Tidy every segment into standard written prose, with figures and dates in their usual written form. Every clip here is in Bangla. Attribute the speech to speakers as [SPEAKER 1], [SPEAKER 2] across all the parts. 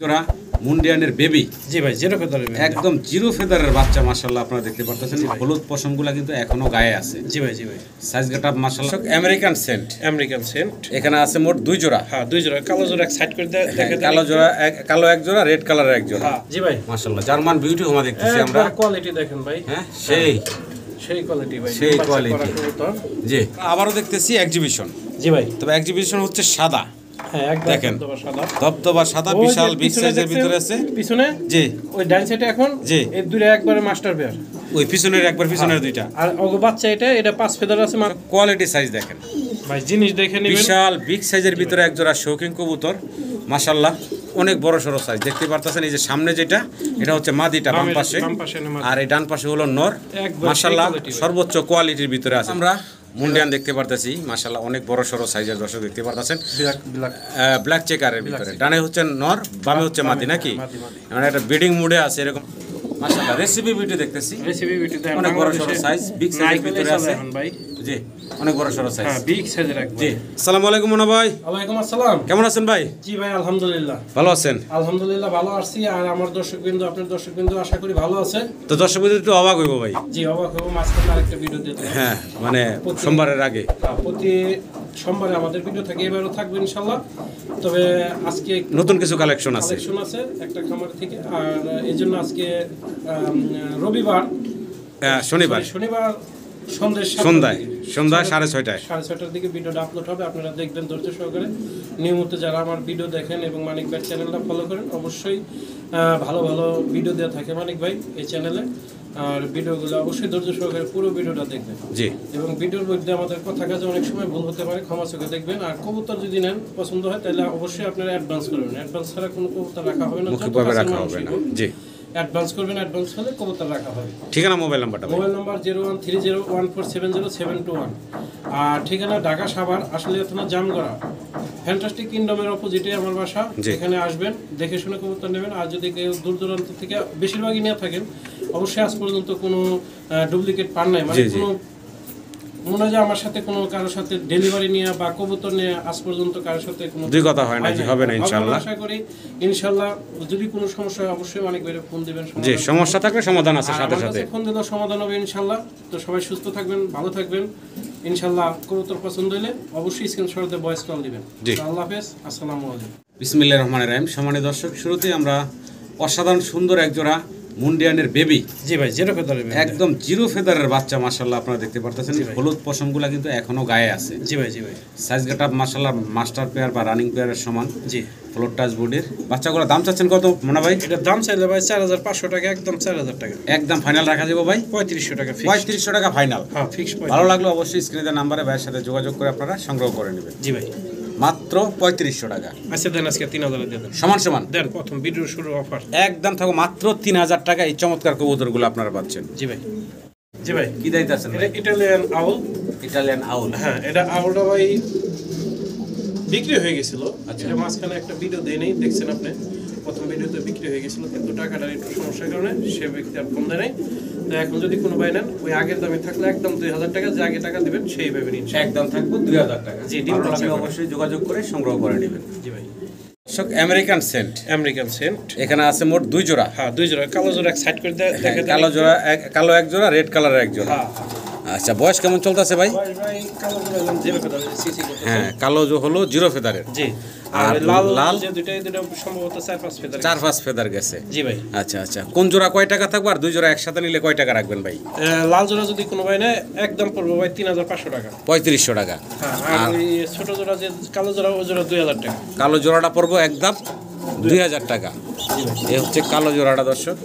[SPEAKER 1] জোড়া মুন্ডিয়ানের বেবি।
[SPEAKER 2] জি ভাই, জিরো ফেদারের
[SPEAKER 1] একদম জিরো ফেদারের বাচ্চা। মাশাআল্লাহ আপনারা দেখতে পারতেছেন হলুদ পশমগুলো কিন্তু এখনো গায়ে আছে।
[SPEAKER 2] জি ভাই, জি ভাই।
[SPEAKER 1] সাইজ গেটআপ মাশাআল্লাহ আমেরিকান সেন্ট।
[SPEAKER 2] আমেরিকান সেন্ট
[SPEAKER 1] এখানে আছে মোট দুই জোড়া।
[SPEAKER 2] হ্যাঁ, দুই জোড়া। কালো জোড়া এক সাইড করে দেখেন।
[SPEAKER 1] কালো জোড়া কালো এক জোড়া, রেড কালারের এক জোড়া।
[SPEAKER 2] হ্যাঁ জি ভাই,
[SPEAKER 1] মাশাআল্লাহ জার্মান বিউটি হোমা দেখতেছি আমরা।
[SPEAKER 2] কোয়ালিটি দেখেন ভাই।
[SPEAKER 1] হ্যাঁ সেই
[SPEAKER 2] কোয়ালিটি ভাই,
[SPEAKER 1] সেই কোয়ালিটি। জি আবারও দেখতেছি এক্সিবিশন।
[SPEAKER 2] জি ভাই,
[SPEAKER 1] তবে এক্সিবিশন হচ্ছে সাদা।
[SPEAKER 2] হ্যাঁ একদম
[SPEAKER 1] দেখেন
[SPEAKER 2] সাদা,
[SPEAKER 1] ধবধবা সাদা, বিশাল বিগ সাইজের ভিতরে আছে
[SPEAKER 2] পিছনে।
[SPEAKER 1] জি
[SPEAKER 2] ওই ডান সাইডে এখন
[SPEAKER 1] জি
[SPEAKER 2] এই দুইটা একবারে মাস্টার পেয়ার।
[SPEAKER 1] ওই পিছনের একবার পিছনের দুইটা।
[SPEAKER 2] আর ওগো বাচ্চা এটা 5 ফেদার আছে।
[SPEAKER 1] কোয়ালিটি সাইজ দেখেন
[SPEAKER 2] ভাই, জিনিস দেখে নিবেন।
[SPEAKER 1] বিশাল বিগ সাইজের ভিতরে এক জোড়া শৌখিন কবুতর। মাশাআল্লাহ অনেক বড় সরো সাইজ দেখতে পারতেছেন। এই যে সামনে যেটা, এটা হচ্ছে মাদিটা বাম পাশে, আর এই ডান পাশে হলো নর। মাশাআল্লাহ সর্বোচ্চ কোয়ালিটির ভিতরে আছে। আমরা মুন্ডিয়ান দেখতে পারতেছি মাশাআল্লাহ অনেক বড় সরো সাইজের দর্শক দেখতে পারতেছেন। ব্ল্যাক চেকারের ভিতরে ডানে হচ্ছে নর, বামে হচ্ছে মাদি নাকি, মানে একটা ব্রিডিং মুডে আছে এরকম। মাশাআল্লাহ রেসিপি ভিডিও দেখতেছি।
[SPEAKER 2] রেসিপি ভিডিও দেখেন,
[SPEAKER 1] অনেক বড় সরো সাইজ, বিগ সাইজের ভিতরে আছে
[SPEAKER 2] ভাই।
[SPEAKER 1] জি অনেক বড় সরো সাইজ।
[SPEAKER 2] হ্যাঁ বিগ সাইজের একবার।
[SPEAKER 1] জি আসসালামু আলাইকুম মোনা ভাই।
[SPEAKER 2] ওয়ালাইকুম আসসালাম।
[SPEAKER 1] কেমন আছেন ভাই?
[SPEAKER 2] জি ভাই আলহামদুলিল্লাহ
[SPEAKER 1] ভালো আছেন?
[SPEAKER 2] আলহামদুলিল্লাহ ভালো আছি। আর আমার দর্শকবৃন্দ, আপনার দর্শকবৃন্দ আশা করি ভালো আছে।
[SPEAKER 1] তো দর্শকবৃন্দ একটু অবাক হইব ভাই।
[SPEAKER 2] জি অবাক হবো, মাঝখানে আরেকটা ভিডিও দিতে।
[SPEAKER 1] হ্যাঁ মানে সোমবারের আগে
[SPEAKER 2] প্রতি সোমবারে আমাদের ভিডিও থাকে, এবারও থাকবে ইনশাআল্লাহ। তবে আজকে
[SPEAKER 1] নতুন কিছু কালেকশন আছে
[SPEAKER 2] একটা খামার থেকে। আর এই জন্য আজকে রবিবার
[SPEAKER 1] শনিবার সন্ধ্যায় 6:30টার
[SPEAKER 2] দিকে ভিডিওটা আপলোড হবে। আপনারা দেখবেন ধৈর্য সহকারে। নিয়মিত যারা আমার ভিডিও দেখেন এবং মানিক ভাই চ্যানেলটা ফলো করেন, অবশ্যই ভালো ভালো ভিডিও দেওয়া থাকে মানিক ভাই এই চ্যানেলে। আর ভিডিওগুলো অবশ্যই ধৈর্য সহকারে পুরো ভিডিওটা দেখবেন।
[SPEAKER 1] জি
[SPEAKER 2] এবং ভিডিওর মধ্যে আমাদের কথা কাজে অনেক সময় ভুল হতে পারে, ক্ষমা চোখে দেখবেন। আর কবুতর যদি নেন পছন্দ হয় তাহলে অবশ্যই আপনারা অ্যাডভান্স করবেন। অ্যাডভান্স ছাড়া কোনো কবুতর রাখা হবে না,
[SPEAKER 1] রাখা হবে না। জি
[SPEAKER 2] অ্যাডভান্স করবেন, অ্যাডভান্স হলে কবুতর রাখা হবে।
[SPEAKER 1] ঠিকানা মোবাইল নাম্বারটা?
[SPEAKER 2] Mobile number 013014700721। আর ঠিকানা ঢাকা সাভার আসলে থানা জামগড়া, ফ্যান্টাস্টিক কিংডমের অপোজিটে আমার বাসা। এখানে আসবেন, দেখে শুনে কবুতর নেবেন। আর যদি কেউ দূর দূরান্ত থেকে, বেশিরভাগই নিয়ে থাকেন, অবশ্যই আজ পর্যন্ত কোনো ডুপ্লিকেট পান নাই। মানে কোনো মনে হয় যে আমার সাথে কোনো কারোর সাথে ডেলিভারি নিয়ে বা কবুতর নিয়ে আজ পর্যন্ত কারোর সাথে কোনো
[SPEAKER 1] দুই কথা হয় না। জি হবে না ইনশাআল্লাহ।
[SPEAKER 2] আশা করি ইনশাআল্লাহ। যদি কোনো সমস্যা হয় অবশ্যই অনেক বেড়ে ফোন দিবেন।
[SPEAKER 1] জি সমস্যা থাকলে সমাধান আছে সাথে সাথে।
[SPEAKER 2] ফোন দিলে সমাধান হবে ইনশাআল্লাহ। তো সবাই সুস্থ থাকবেন, ভালো থাকবেন ইনশাআল্লাহ। কবুতর পছন্দ হলে অবশ্যই স্ক্রিনশট দিয়ে ভয়েস কল দিবেন। আল্লাহ হাফেজ, আসসালামু আলাইকুম।
[SPEAKER 1] বিসমিল্লাহির রহমানির রহিম। সম্মানিত দর্শক, শুরুতেই আমরা অসাধারণ সুন্দর এক জোড়া মুন্ডিয়ানের বেবি।
[SPEAKER 2] জি ভাই, জিরো ফেদারের
[SPEAKER 1] একদম জিরো ফেদারের বাচ্চা। মাশাআল্লাহ আপনারা দেখতে পারতেছেন হলুদ পশমগুলো কিন্তু এখনো গায়ে আছে।
[SPEAKER 2] জি ভাই, জি ভাই।
[SPEAKER 1] সাইজ গেটআপ মাশাআল্লাহ মাস্টার পেয়ার বা রানিং পেয়ারের সমান।
[SPEAKER 2] জি
[SPEAKER 1] ফ্লোর টাচ বডির বাচ্চাগুলো। দাম চাচ্ছেন কত মোনা ভাই?
[SPEAKER 2] এটার দাম চাইলে ভাই 4500 টাকা, একদম 4000 টাকা।
[SPEAKER 1] একদম ফাইনাল রাখা যাবে ভাই
[SPEAKER 2] 3500 টাকা।
[SPEAKER 1] 3500 টাকা ফাইনাল।
[SPEAKER 2] হ্যাঁ ফিক্স।
[SPEAKER 1] ভালো লাগলো অবশ্যই স্ক্রিনে নাম্বারে ভাইয়ের সাথে যোগাযোগ করে আপনারা সংগ্রহ করে নেবেন।
[SPEAKER 2] জি ভাই
[SPEAKER 1] মাত্র 3500 টাকা।
[SPEAKER 2] আচ্ছা দেন, আজকে 3000 দিয়ে দেন।
[SPEAKER 1] সমান
[SPEAKER 2] দেন, প্রথম ভিডিও শুরু অফার
[SPEAKER 1] একদম থাকো মাত্র 3000 টাকা। এই চমৎকার কবুতরগুলো আপনারা পাচ্ছেন।
[SPEAKER 2] জি ভাই, জি ভাই।
[SPEAKER 1] কি দাইতে আছেন?
[SPEAKER 2] এটা ইটালিয়ান আউল।
[SPEAKER 1] ইটালিয়ান আউল।
[SPEAKER 2] হ্যাঁ, এটা আউলটা ভাই বিক্রি হয়ে গেছিল। আচ্ছা, মাঝখানে একটা ভিডিও দেয় নেই, দেখছেন আপনি। প্রথম ভিডিওতে বিক্রি হয়ে গেছিল, কিন্তু টাকাটার একটু সমস্যার কারণে সে ব্যক্তি আর ফোন দেয় নাই। তো এখন যদি কোনো ভাই নেন, ওই আগের দামে থাকলে একদম 2000 টাকা, যে আগে টাকা দিবেন সেই ভাবে নিন।
[SPEAKER 1] একদম থাকবো 2000 টাকা।
[SPEAKER 2] জি, ডিম
[SPEAKER 1] অবশ্যই যোগাযোগ করে সংগ্রহ করে নেবেন।
[SPEAKER 2] জি ভাই।
[SPEAKER 1] American cent.
[SPEAKER 2] American cent.
[SPEAKER 1] এখানে আছে মোট দুই জোড়া।
[SPEAKER 2] হ্যাঁ, দুই জোড়া। কালো জোড়া এক সাইড করে দেখেন।
[SPEAKER 1] কালো এক জোড়া, রেড কালারের এক জোড়া। আচ্ছা, বয়স কেমন চলতেছে ভাই? হ্যাঁ, কালো হলো জিরো ফেদারের।
[SPEAKER 2] জি।
[SPEAKER 1] আর লাল
[SPEAKER 2] যে দুটো সম্ভবত 4-5 ফেদার।
[SPEAKER 1] 4-5 ফেদার গেছে।
[SPEAKER 2] জি ভাই।
[SPEAKER 1] আচ্ছা আচ্ছা, কোন জোড়া কয় টাকা থাকবে আর দুই জোড়া একসাথে নিলে কয় টাকা রাখবেন ভাই?
[SPEAKER 2] লাল জোড়া যদি কোনো ভাই নেয় একদম পড়বে ভাই 3500 টাকা।
[SPEAKER 1] 3500 টাকা।
[SPEAKER 2] হ্যাঁ, আর ওই ছোট জোড়া যে কালো জোড়া, ওই জোড়া 2000 টাকা।
[SPEAKER 1] কালো জোড়াটা পড়বো একদম 2000 টাকা। এই হচ্ছে কালো জোড়াটা দর্শক।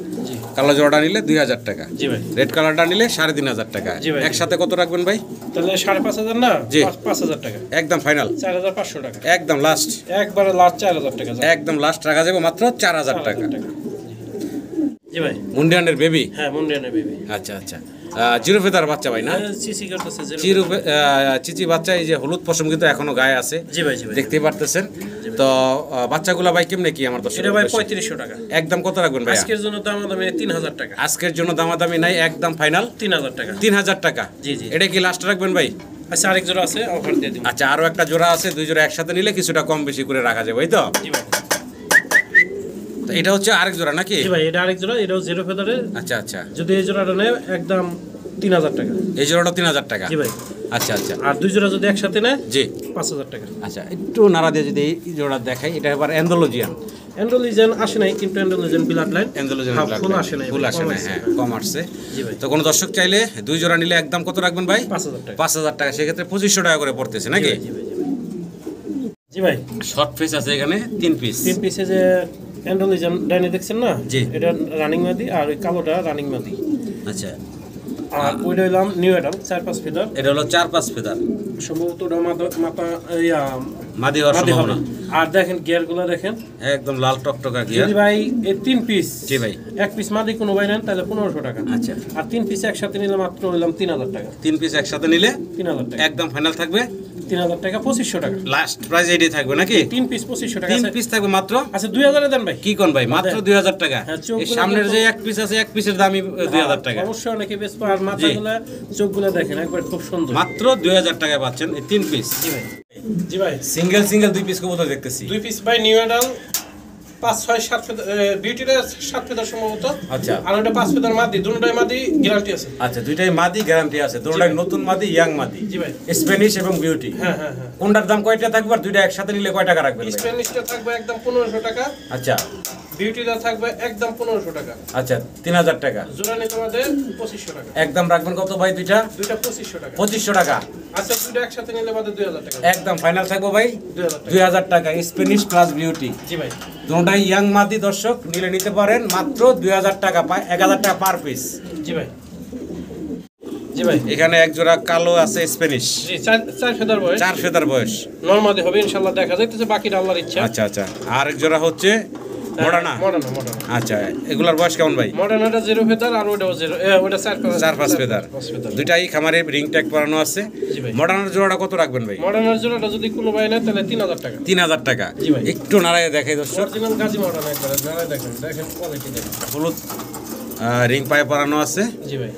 [SPEAKER 1] কালো জোড়াটা নিলে 2000 টাকা।
[SPEAKER 2] জি ভাই।
[SPEAKER 1] রেড কালারটা নিলে 3500 টাকা। একসাথে কত রাখবেন ভাই?
[SPEAKER 2] তাহলে 5500 না? জি 5000 টাকা।
[SPEAKER 1] একদম ফাইনাল
[SPEAKER 2] 4500 টাকা।
[SPEAKER 1] একদম লাস্ট,
[SPEAKER 2] একবারে লাস্ট 4000 টাকা।
[SPEAKER 1] একদম লাস্ট রাখা যাবে মাত্র 4000 টাকা।
[SPEAKER 2] জি ভাই।
[SPEAKER 1] মুন্ডিয়ানের বেবি।
[SPEAKER 2] হ্যাঁ, মুন্ডিয়ানের বেবি।
[SPEAKER 1] আচ্ছা আচ্ছা, জিরো ফেদার বাচ্চা ভাই না?
[SPEAKER 2] চিচি করতেছে
[SPEAKER 1] চিচি বাচ্চা। এই যে হলুদ পশম কিন্তু এখনো গায়ে আছে।
[SPEAKER 2] জি ভাই, জি ভাই।
[SPEAKER 1] দেখতেই পারতেছেন। তো বাচ্চাগুলো ভাই কেমনে কি আমার দর্শক?
[SPEAKER 2] এটা ভাই 3500 টাকা।
[SPEAKER 1] একদম কত রাখবেন ভাই?
[SPEAKER 2] আজকের জন্য দামাদামি 3000 টাকা।
[SPEAKER 1] আজকের জন্য দামাদামি নাই, একদম ফাইনাল
[SPEAKER 2] 3000 টাকা।
[SPEAKER 1] 3000 টাকা।
[SPEAKER 2] জি জি।
[SPEAKER 1] এটা কি লাস্ট রাখবেন ভাই?
[SPEAKER 2] আচ্ছা, আরেক জোড়া আছে, অফার দিয়ে দিন।
[SPEAKER 1] আচ্ছা, আরো একটা জোড়া আছে। দুই জোড়া একসাথে নিলে কিছুটা কম বেশি করে রাখা যাবে, এই তো?
[SPEAKER 2] জি ভাই।
[SPEAKER 1] এটা হচ্ছে আরেক জোড়া নাকি?
[SPEAKER 2] জি ভাই, এটা আরেক জোড়া, এটাও জিরো ফেদারের।
[SPEAKER 1] আচ্ছা আচ্ছা,
[SPEAKER 2] যদি এই জোড়াটা নেয় একদম 3000 টাকা।
[SPEAKER 1] এই জোড়াটা 3000 টাকা?
[SPEAKER 2] জি ভাই।
[SPEAKER 1] আচ্ছা আচ্ছা,
[SPEAKER 2] আর দুই জোড়া যদি একসাথে নেয়
[SPEAKER 1] জি
[SPEAKER 2] 5000 টাকা।
[SPEAKER 1] আচ্ছা, একটু নাড়া দিয়ে যদি এই জোড়া দেখাই, এটা এবার অ্যান্ডালুজিয়ান।
[SPEAKER 2] অ্যান্ডালুজিয়ান আসে নাই, কিন্তু অ্যান্ডালুজিয়ান ব্লাড লাইন,
[SPEAKER 1] অ্যান্ডালুজিয়ান
[SPEAKER 2] ফুল আসে নাই,
[SPEAKER 1] ফুল আসে না, হ্যাঁ কম আসছে।
[SPEAKER 2] জি ভাই।
[SPEAKER 1] তো কোনো দর্শক চাইলে দুই জোড়া নিলে একদম কত রাখবেন ভাই?
[SPEAKER 2] 5000 টাকা।
[SPEAKER 1] 5000 টাকা, সেক্ষেত্রে 2500 টাকা করে পড়তেছে নাকি?
[SPEAKER 2] জি ভাই।
[SPEAKER 1] শর্ট ফেস আছে এখানে 3 পিস।
[SPEAKER 2] 3 পিসে যে অ্যান্ডালুজিয়ান ডাইনে দেখছেন না?
[SPEAKER 1] জি।
[SPEAKER 2] এটা রানিং মাদি, আর ওই কালোটা রানিং মাদি।
[SPEAKER 1] আচ্ছা,
[SPEAKER 2] আর ওইটা হইলাম নিউ অ্যাডাল 4-5 ফেদার।
[SPEAKER 1] এটা হলো 4-5 ফেদার,
[SPEAKER 2] সম্ভবত ওটা মাথা
[SPEAKER 1] মাদি হওয়ার
[SPEAKER 2] মাদি হবে।
[SPEAKER 1] সম্ভাবনা।
[SPEAKER 2] আর দেখেন গিয়ারগুলো দেখেন,
[SPEAKER 1] একদম লাল টকটকা গিয়ার।
[SPEAKER 2] যদি ভাই এই 3 পিস,
[SPEAKER 1] জি ভাই,
[SPEAKER 2] এক পিস মাদি কোনো ভাই নেন তাহলে 1500 টাকা।
[SPEAKER 1] আচ্ছা,
[SPEAKER 2] আর 3 পিস একসাথে নিলে মাত্র হইলাম 3000 টাকা।
[SPEAKER 1] 3 পিস একসাথে নিলে
[SPEAKER 2] 3000 টাকা।
[SPEAKER 1] একদম ফাইনাল থাকবে
[SPEAKER 2] 3000 টাকা, 2500 টাকা।
[SPEAKER 1] লাস্ট প্রাইস এটাই থাকবে নাকি?
[SPEAKER 2] 3 পিস 2500 টাকা।
[SPEAKER 1] 3 পিস থাকবে মাত্র।
[SPEAKER 2] আচ্ছা 2000 এ দেন ভাই।
[SPEAKER 1] কি কোন ভাই, মাত্র 2000 টাকা?
[SPEAKER 2] হ্যাঁ,
[SPEAKER 1] এই সামনের যে এক পিস আছে, এক পিসের দামই 2000 টাকা।
[SPEAKER 2] অবশ্যই অনেকে বেশ আর মাথাগুলো চোখগুলো দেখেন একবার খুব সুন্দর।
[SPEAKER 1] মাত্র 2000 টাকায় পাচ্ছেন এই 3 পিস।
[SPEAKER 2] জি ভাই। জি ভাই,
[SPEAKER 1] সিঙ্গেল 2 পিস কবুতর দেখতেছি।
[SPEAKER 2] 2 পিস ভাই নিউ অ্যাডাল 5 6 7 ফেদার, বিউটিটা 7 ফেদার সম্ভবত।
[SPEAKER 1] আচ্ছা,
[SPEAKER 2] আর ওটা 5 ফেদার মাদি, দুটোটাই মাদি, গ্যারান্টি আছে।
[SPEAKER 1] আচ্ছা, দুইটাই মাদি, গ্যারান্টি আছে। দুটোটাই নতুন মাদি, ইয়াং মাদি।
[SPEAKER 2] জি ভাই।
[SPEAKER 1] স্প্যানিশ এবং বিউটি।
[SPEAKER 2] হ্যাঁ হ্যাঁ হ্যাঁ।
[SPEAKER 1] কোনটার দাম কয়টা থাকবে আর দুইটা একসাথে নিলে কয় টাকা রাখবেন ভাই?
[SPEAKER 2] স্প্যানিশটা থাকবে একদম 1500 টাকা,
[SPEAKER 1] আচ্ছা
[SPEAKER 2] বিউটিটা থাকবে একদম 1500 টাকা।
[SPEAKER 1] আচ্ছা, 3000 টাকা।
[SPEAKER 2] জোড়া নিতে আমাদের 2500 টাকা।
[SPEAKER 1] একদম রাখবেন কত ভাই? দুইটা
[SPEAKER 2] দুইটা 2500 টাকা।
[SPEAKER 1] 2500 টাকা।
[SPEAKER 2] আচ্ছা, দুইটা একসাথে নিলে আমাদের 2000 টাকা।
[SPEAKER 1] একদম ফাইনাল থাকবো ভাই
[SPEAKER 2] 2000 টাকা।
[SPEAKER 1] 2000 টাকা, স্প্যানিশ প্লাস বিউটি।
[SPEAKER 2] জি ভাই।
[SPEAKER 1] দুটোটাই ইয়াং মাদি, দর্শক নিলে নিতে পারেন মাত্র 2000 টাকা, 1000 টাকা পার পিস।
[SPEAKER 2] জি ভাই। জি ভাই।
[SPEAKER 1] এখানে এক জোড়া কালো আছে স্প্যানিশ,
[SPEAKER 2] জি, 4 ফেদার বয়স,
[SPEAKER 1] 4 ফেদার বয়স।
[SPEAKER 2] নরমাদি হবে ইনশাআল্লাহ, দেখা যাইতেছে, বাকিটা আল্লাহর ইচ্ছা।
[SPEAKER 1] আচ্ছা আচ্ছা, আর এক জোড়া হচ্ছে মডার্না।
[SPEAKER 2] মডার্না।
[SPEAKER 1] আচ্ছা, এগুলার বয়স কেমন ভাই?
[SPEAKER 2] মডার্নাটা 0 ফেদার, আর ওটাও 0, ওটা 4-5
[SPEAKER 1] ফেদার। দুইটাই খামারে রিং ট্যাগ পরানো আছে।
[SPEAKER 2] জি ভাই।
[SPEAKER 1] মডার্নার জোড়াটা কত রাখবেন ভাই?
[SPEAKER 2] মডার্নার জোড়াটা যদি কোনো ভাই নেয় তাহলে 3000 টাকা।
[SPEAKER 1] 3000 টাকা।
[SPEAKER 2] জি ভাই।
[SPEAKER 1] একটু নাড়ায় দেখাই দর্শক।
[SPEAKER 2] অরিজিনাল গাজী মডার্ন একবারে নাড়ায় দেখেন, দেখেন কোয়ালিটি দেখেন।
[SPEAKER 1] হলুদ রিং পায়ে পরানো আছে।
[SPEAKER 2] জি ভাই।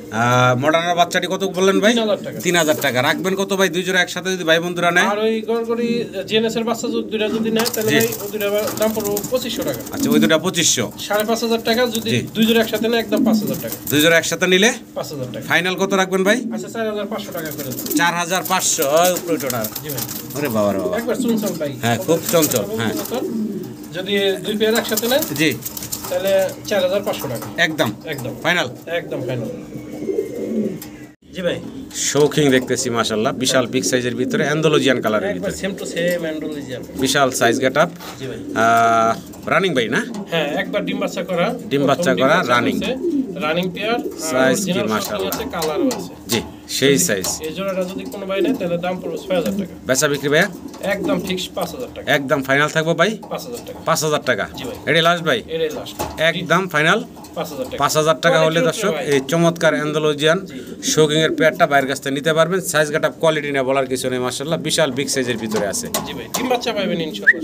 [SPEAKER 1] মডার্নার বাচ্চাটি কত বললেন ভাই?
[SPEAKER 2] 3000 টাকা।
[SPEAKER 1] 3000 টাকা। রাখবেন কত ভাই দুই জোড়া একসাথে যদি ভাই বন্ধুরা নেয়?
[SPEAKER 2] আর ওই গড়গড়ি জিএনএস এর বাচ্চা দুইটা যদি নেয় তাহলে ভাই ওই দুইটা দাম পড়বে 2500 টাকা।
[SPEAKER 1] আচ্ছা, ওই দুটা 2500।
[SPEAKER 2] 5500 টাকা যদি দুই জোড়া একসাথে নেয় একদম 5000 টাকা।
[SPEAKER 1] দুই জোড়া একসাথে নিলে
[SPEAKER 2] 5000 টাকা।
[SPEAKER 1] ফাইনাল কত রাখবেন ভাই?
[SPEAKER 2] আচ্ছা, 4500 টাকা করে দেন।
[SPEAKER 1] 4500 উপরে টোটাল।
[SPEAKER 2] জি ভাই।
[SPEAKER 1] আরে বাবা রে বাবা,
[SPEAKER 2] একবার চঞ্চল ভাই।
[SPEAKER 1] হ্যাঁ খুব চঞ্চল। হ্যাঁ
[SPEAKER 2] যদি দুই পেয়ার একসাথে নেয়
[SPEAKER 1] জি,
[SPEAKER 2] তাহলে 4500 টাকা।
[SPEAKER 1] একদম
[SPEAKER 2] একদম
[SPEAKER 1] ফাইনাল।
[SPEAKER 2] একদম ফাইনাল। জি ভাই।
[SPEAKER 1] শৌখিন দেখতেছি মাশাআল্লাহ, বিশাল বিগ সাইজের ভিতরে অ্যান্ডালুজিয়ান কালারের
[SPEAKER 2] একবার
[SPEAKER 1] ভিতরে,
[SPEAKER 2] সেম টু সেম অ্যান্ডালুজিয়ান,
[SPEAKER 1] বিশাল সাইজ গেটআপ।
[SPEAKER 2] জি ভাই।
[SPEAKER 1] রানিং ভাই না?
[SPEAKER 2] হ্যাঁ, একবার ডিম বাচ্চা করা,
[SPEAKER 1] ডিম বাচ্চা করা, রানিং
[SPEAKER 2] রানিং পেয়ার,
[SPEAKER 1] সাইজ কি মাশাআল্লাহ,
[SPEAKER 2] আছে কালারও আছে।
[SPEAKER 1] জি সেই সাইজ।
[SPEAKER 2] এই জোড়াটা যদি কোনো ভাই নেয় তাহলে দাম পড়বে 6000 টাকা।
[SPEAKER 1] বেচা বিক্রি ভাইয়া
[SPEAKER 2] একদম ফিক্স 5000 টাকা।
[SPEAKER 1] একদম ফাইনাল থাকবো ভাই
[SPEAKER 2] 5000 টাকা।
[SPEAKER 1] 5000 টাকা।
[SPEAKER 2] জি ভাই।
[SPEAKER 1] এটাই লাস্ট ভাই,
[SPEAKER 2] এটাই লাস্ট,
[SPEAKER 1] একদম ফাইনাল
[SPEAKER 2] 5000 টাকা।
[SPEAKER 1] 5000 টাকা হলে দর্শক এই চমৎকার অ্যান্ডালুজিয়ান শৌকিং এর পেয়ারটা বাইরের কাছ থেকে নিতে পারবেন। সাইজ গেটআপ কোয়ালিটি না বলার কিছু নেই, মাশাআল্লাহ বিশাল বিগ সাইজের ভিতরে আছে।
[SPEAKER 2] জি ভাই, ডিম বাচ্চা পাবেন ইনশাআল্লাহ।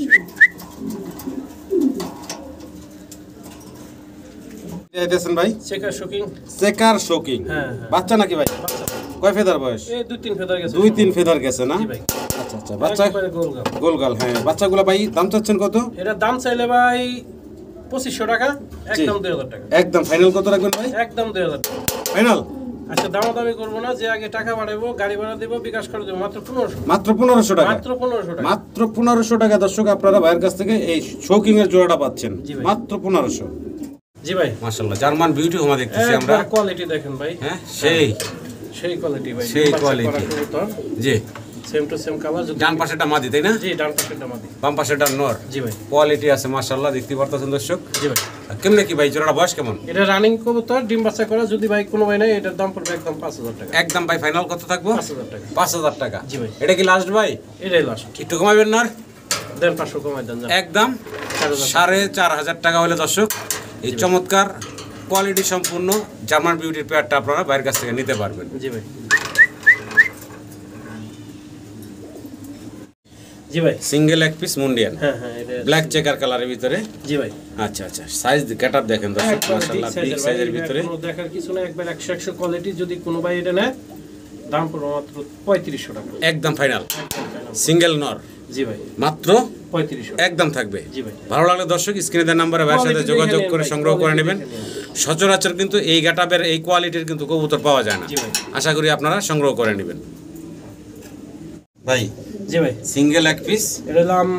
[SPEAKER 1] দেখেন ভাই,
[SPEAKER 2] চেকার শোকিং।
[SPEAKER 1] চেকার শৌকিং
[SPEAKER 2] হ্যাঁ,
[SPEAKER 1] বাচ্চা নাকি ভাই?
[SPEAKER 2] বাচ্চা।
[SPEAKER 1] কয় ফেদার বয়স?
[SPEAKER 2] এই 2-3 ফেদার গেছে।
[SPEAKER 1] 2-3 ফেদার গেছে না?
[SPEAKER 2] জি ভাই।
[SPEAKER 1] আচ্ছা আচ্ছা, বাচ্চা
[SPEAKER 2] একবারে গোলগাল।
[SPEAKER 1] গোলগাল। হ্যাঁ, বাচ্চাগুলো ভাই দাম চাচ্ছেন কত?
[SPEAKER 2] এটার দাম চাইলে ভাই 2500 টাকা, একদম 2000 টাকা।
[SPEAKER 1] একদম ফাইনাল কত রাখবেন ভাই?
[SPEAKER 2] একদম 2000 টাকা
[SPEAKER 1] ফাইনাল।
[SPEAKER 2] আচ্ছা, দামাদামি করবো না, যে আগে টাকা বাড়াবো, গাড়ি ভাড়া দেবো, বিকাশ করে দেবো মাত্র 1500।
[SPEAKER 1] মাত্র 1500 টাকা।
[SPEAKER 2] মাত্র 1500 টাকা।
[SPEAKER 1] মাত্র 1500 টাকা দর্শক আপনারা ভাইয়ের কাছ থেকে এই শৌকিং এর জোড়াটা পাচ্ছেন
[SPEAKER 2] জি ভাই।
[SPEAKER 1] মাত্র 1500।
[SPEAKER 2] জি ভাই।
[SPEAKER 1] মাশাআল্লাহ, জার্মান বিউটি হোমা দেখতেছি আমরা।
[SPEAKER 2] একবার কোয়ালিটি দেখেন ভাই।
[SPEAKER 1] হ্যাঁ, সেই
[SPEAKER 2] সেই কোয়ালিটি ভাই,
[SPEAKER 1] সেই quality. G,
[SPEAKER 2] same to same colour. যদি
[SPEAKER 1] ডান পাশেটা মাদি তাই না?
[SPEAKER 2] জি, ডান পাশেরটা মাদি,
[SPEAKER 1] বাম পাশেটা নর।
[SPEAKER 2] জি ভাই।
[SPEAKER 1] কোয়ালিটি আছে মাশাআল্লাহ, দেখতে পারতেছেন দর্শক।
[SPEAKER 2] জি ভাই।
[SPEAKER 1] কেমনে কি ভাই জোড়াটা বয়স কেমন?
[SPEAKER 2] এটা রানিং কবুতর, ডিম বাচ্চা করা, যদি ভাই কোনো ভাই নাই এটার দাম পড়বে একদম 5000 টাকা।
[SPEAKER 1] একদম ভাই ফাইনাল কত থাকবো?
[SPEAKER 2] 5000 টাকা।
[SPEAKER 1] 5000 টাকা।
[SPEAKER 2] জি ভাই।
[SPEAKER 1] এটা কি লাস্ট ভাই?
[SPEAKER 2] এটাই লাস্ট।
[SPEAKER 1] একটু কমাবেন না?
[SPEAKER 2] দেন 500 কমাই দেন।
[SPEAKER 1] একদম 4500 টাকা হলে দর্শক এই চমৎকার কোয়ালিটি সম্পূর্ণ জার্মান বিউটির পেয়ারটা আপনারা বাইরের কাছ থেকে নিতে পারবেন।
[SPEAKER 2] জি ভাই। জি ভাই।
[SPEAKER 1] সিঙ্গেল এক পিস মুন্ডিয়ান,
[SPEAKER 2] হ্যাঁ হ্যাঁ, এটা
[SPEAKER 1] ব্ল্যাক চেকার কালারের ভিতরে।
[SPEAKER 2] জি ভাই।
[SPEAKER 1] আচ্ছা আচ্ছা, সাইজ গেটআপ দেখেন দর্শক মাশাআল্লাহ, বিগ সাইজের ভিতরে।
[SPEAKER 2] কোনো দেখার কিছু না, একবার 100 কোয়ালিটি। যদি কোনো ভাই এটা নেয় দাম পড়বে মাত্র 3500 টাকা।
[SPEAKER 1] একদম ফাইনাল। সিঙ্গেল নর,
[SPEAKER 2] জি ভাই
[SPEAKER 1] মাত্র
[SPEAKER 2] 3500
[SPEAKER 1] একদম থাকবে।
[SPEAKER 2] জি ভাই।
[SPEAKER 1] ভালো লাগলে দর্শক স্ক্রিনে দেওয়া নাম্বারে ভাইয়ের সাথে যোগাযোগ করে সংগ্রহ করে নেবেন। সচরাচর কিন্তু এই গাটাবের এই কোয়ালিটির কিন্তু কবুতর পাওয়া যায় না।
[SPEAKER 2] জি ভাই।
[SPEAKER 1] আশা করি আপনারা সংগ্রহ করে নেবেন। ভাই
[SPEAKER 2] জি ভাই,
[SPEAKER 1] সিঙ্গেল এক পিস
[SPEAKER 2] এটা হলাম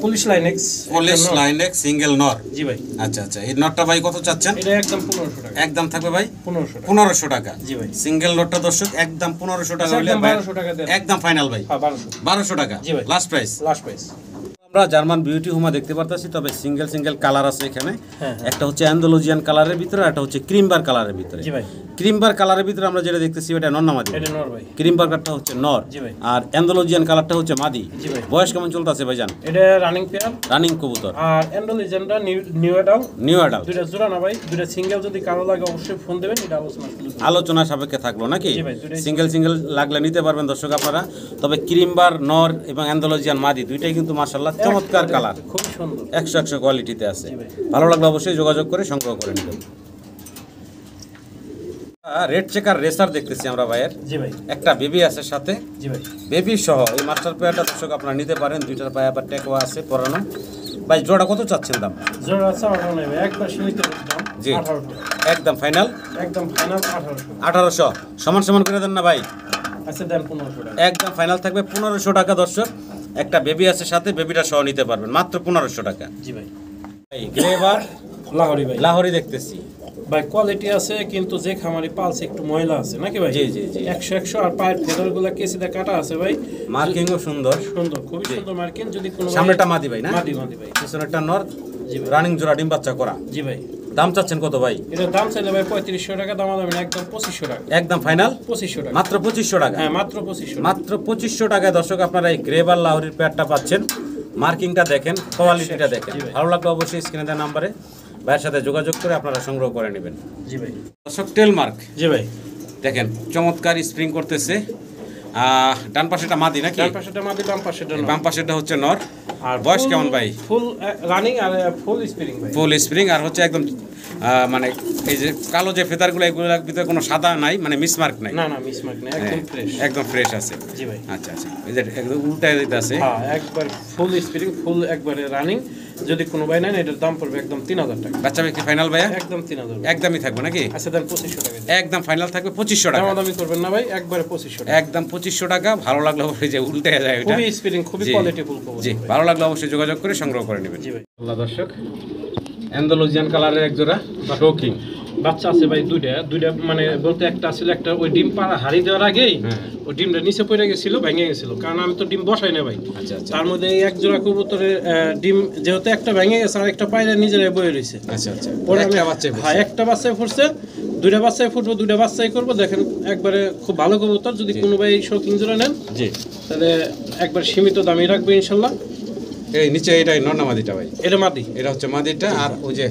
[SPEAKER 2] পুলিশ লাইনেক্স
[SPEAKER 1] সিঙ্গেল নর।
[SPEAKER 2] জি ভাই।
[SPEAKER 1] আচ্ছা আচ্ছা, এই নটটা ভাই কত চাচ্ছেন?
[SPEAKER 2] এটা একদম 1500 টাকা।
[SPEAKER 1] একদম থাকবে ভাই
[SPEAKER 2] 1500 টাকা।
[SPEAKER 1] 1500 টাকা।
[SPEAKER 2] জি ভাই।
[SPEAKER 1] সিঙ্গেল নটটা দর্শক একদম 1500 টাকা হলে
[SPEAKER 2] একদম 1200 টাকা দেন।
[SPEAKER 1] একদম ফাইনাল ভাই।
[SPEAKER 2] হ্যাঁ
[SPEAKER 1] 1200 টাকা।
[SPEAKER 2] জি ভাই।
[SPEAKER 1] Last price. আমরা জার্মান বিউটি হুমা দেখতে পারতেছি, তবে সিঙ্গেল কালার আছে এখানে। একটা হচ্ছে অ্যান্ডালুজিয়ান কালারের ভিতরে, একটা হচ্ছে ক্রিমবার কালারের ভিতরে।
[SPEAKER 2] জি ভাই।
[SPEAKER 1] ক্রিমবার কালারের ভিতরে আমরা যেটা দেখতেছি ওটা নর না মাদি?
[SPEAKER 2] এটা নর ভাই।
[SPEAKER 1] ক্রিমবার কালারটা হচ্ছে নর।
[SPEAKER 2] জি ভাই।
[SPEAKER 1] আর অ্যান্ডালুজিয়ান কালারটা হচ্ছে মাদি।
[SPEAKER 2] জি ভাই।
[SPEAKER 1] বয়স কেমন চলতেছে ভাইজান?
[SPEAKER 2] এটা রানিং পেয়ার,
[SPEAKER 1] রানিং কবুতর।
[SPEAKER 2] আর অ্যান্ডালুজিয়ানটা নিউ অ্যাডাল্ট।
[SPEAKER 1] New adult.
[SPEAKER 2] দুইটা জোড়া না ভাই, দুইটা সিঙ্গেল। যদি কারো লাগে অবশ্যই ফোন দেবেন, এটা
[SPEAKER 1] আলোচনা সাপেক্ষে থাকলো নাকি?
[SPEAKER 2] জি ভাই, দুইটাই
[SPEAKER 1] সিঙ্গেল লাগলে নিতে পারবেন দর্শক আপনারা। তবে ক্রিমবার নর এবং অ্যান্ডালুজিয়ান মাদি দুইটাই কিন্তু মাশাআল্লাহ চমৎকার কালার,
[SPEAKER 2] খুব সুন্দর,
[SPEAKER 1] 100 কোয়ালিটিতে আছে।
[SPEAKER 2] জি ভাই।
[SPEAKER 1] ভালো লাগলে অবশ্যই যোগাযোগ করে সংগ্রহ করে নেবেন। রেড চেকার রেসার দেখতেছি আমরা ভাইয়ের।
[SPEAKER 2] জি ভাই।
[SPEAKER 1] একটা বেবি আছে সাথে।
[SPEAKER 2] জি ভাই।
[SPEAKER 1] বেবি সহ এই মাস্টার পেয়ারটা দর্শক আপনারা নিতে পারেন। দুইটার পায়ে আবার টেকওয়া আছে পরানো। ভাই জোড়া কত চাচ্ছেন দাম?
[SPEAKER 2] জোড়া আছে 18 নেবে, একবার সীমিত দাম।
[SPEAKER 1] জি
[SPEAKER 2] 1800
[SPEAKER 1] একদম ফাইনাল।
[SPEAKER 2] একদম ফাইনাল 1800।
[SPEAKER 1] 1800 সমান করে দেন না ভাই?
[SPEAKER 2] আচ্ছা দেন 1500 টাকা।
[SPEAKER 1] একদম ফাইনাল থাকবে 1500 টাকা দর্শক। একটা বেবি আছে সাথে, বেবিটা সহ নিতে পারবেন মাত্র 1500 টাকা।
[SPEAKER 2] জি ভাই।
[SPEAKER 1] এই গ্রেভার
[SPEAKER 2] লাহোরি ভাই।
[SPEAKER 1] লাহোরি দেখতেছি
[SPEAKER 2] ভাই, কোয়ালিটি আছে কিন্তু যে খামারি পালছে একটু ময়লা আছে নাকি ভাই?
[SPEAKER 1] জি জি জি।
[SPEAKER 2] 100 আর পায়ের ফেদারগুলো কেসিতে কাটা আছে ভাই।
[SPEAKER 1] মার্কিংও সুন্দর,
[SPEAKER 2] খুবই সুন্দর মার্কিং। যদি কোনো
[SPEAKER 1] সামনেটা মাদি ভাই না?
[SPEAKER 2] মাদি ভাই।
[SPEAKER 1] পিছনেরটা নর।
[SPEAKER 2] জি ভাই।
[SPEAKER 1] রানিং জোড়া ডিম বাচ্চা করা।
[SPEAKER 2] জি ভাই।
[SPEAKER 1] দাম চাচ্ছেন কত ভাই?
[SPEAKER 2] এটা দাম চাইলে ভাই 3500 টাকা, দাম দাম একদম 2500 টাকা।
[SPEAKER 1] একদম ফাইনাল
[SPEAKER 2] 2500 টাকা।
[SPEAKER 1] মাত্র 2500 টাকা।
[SPEAKER 2] হ্যাঁ মাত্র 2500।
[SPEAKER 1] মাত্র 2500 টাকায় দর্শক আপনারা এই গ্রেভার লাহোরির পেয়ারটা পাচ্ছেন। মার্কিংটা দেখেন, কোয়ালিটিটা দেখেন। ভালো লাগলে অবশ্যই স্ক্রিনে দেওয়া নাম্বারে ভাইয়ের সাথে যোগাযোগ করে আপনারা সংগ্রহ করে নেবেন।
[SPEAKER 2] জি ভাই।
[SPEAKER 1] দর্শক টেল মার্ক
[SPEAKER 2] জি ভাই।
[SPEAKER 1] দেখেন চমৎকার স্প্রিং করতেছে। ডান পাশেটা মাদি নাকি?
[SPEAKER 2] ডান পাশেটা মাদি, বাম পাশেটা নর।
[SPEAKER 1] বাম পাশেটা হচ্ছে নর।
[SPEAKER 2] আর
[SPEAKER 1] বয়স কেমন ভাই?
[SPEAKER 2] ফুল রানিং আর ফুল স্প্রিং ভাই।
[SPEAKER 1] ফুল স্প্রিং আর হচ্ছে একদম মানে এই যে কালো যে ফেদারগুলো এগুলোর ভিতরে কোনো সাদা নাই, মানে মিসমার্ক নাই।
[SPEAKER 2] না মিসমার্ক না, একদম ফ্রেশ।
[SPEAKER 1] একদম ফ্রেশ আছে।
[SPEAKER 2] জি ভাই।
[SPEAKER 1] আচ্ছা এই যে একদম উল্টা দিতে আছে।
[SPEAKER 2] হ্যাঁ একবার ফুল স্প্রিং, ফুল একবারে রানিং। যদি কোনো ভাই নেন এটার দাম পড়বে একদম 3000 টাকা।
[SPEAKER 1] বাচ্চা কি ফাইনাল ভাইয়া?
[SPEAKER 2] একদম 3000।
[SPEAKER 1] একদমই থাকবে নাকি?
[SPEAKER 2] আচ্ছা দেন 2500 টাকা।
[SPEAKER 1] একদম ফাইনাল থাকবে 2500 টাকা।
[SPEAKER 2] দামি করবেন না ভাই, একবারে 2500 টাকা।
[SPEAKER 1] একদম 2500 টাকা। ভালো লাগলে অবশ্যই যে উল্টে যায় ওটা।
[SPEAKER 2] খুবই স্প্রিং, খুবই কোয়ালিটিফুল কবুতর।
[SPEAKER 1] জি, ভালো লাগলে অবশ্যই যোগাযোগ করে সংগ্রহ করে নেবেন।
[SPEAKER 2] জি ভাই।
[SPEAKER 1] আল্লাহ দর্শক, অ্যান্ডালুজিয়ান কালারের এক জোড়া শৌখিন
[SPEAKER 2] বাচ্চা আছে ভাই দুইটা মানে বলতে একটা ছিল, একটা ওই ডিম পাড়া হাড়ি দেওয়ার আগেই ওই ডিমটা নিচে পড়ে গেছিল, ভেঙে গেছিল। কারণ আমি তো ডিম বসাই না ভাই।
[SPEAKER 1] আচ্ছা
[SPEAKER 2] তার মধ্যে এই এক জোড়া কবুতরের ডিম যেহেতু একটা ভেঙে গেছে আর একটা পায়রা নিজেরাই বয়ে রয়েছে।
[SPEAKER 1] আচ্ছা
[SPEAKER 2] পরে
[SPEAKER 1] একটা বাচ্চা।
[SPEAKER 2] হ্যাঁ একটা বাচ্চায় ফুটছে, দুইটা বাচ্চায় ফুটবো, দুইটা বাচ্চাই করবো। দেখেন একবারে খুব ভালো কবুতর। যদি কোনো ভাই শৌখিন জোড়া নেন
[SPEAKER 1] জি
[SPEAKER 2] তাহলে একবার সীমিত দামই রাখবে ইনশাল্লাহ।
[SPEAKER 1] এই নিচে এটাই নর না মাদিটা ভাই?
[SPEAKER 2] এটা মাদি।
[SPEAKER 1] এটা হচ্ছে মাদিটা। আর ওই যে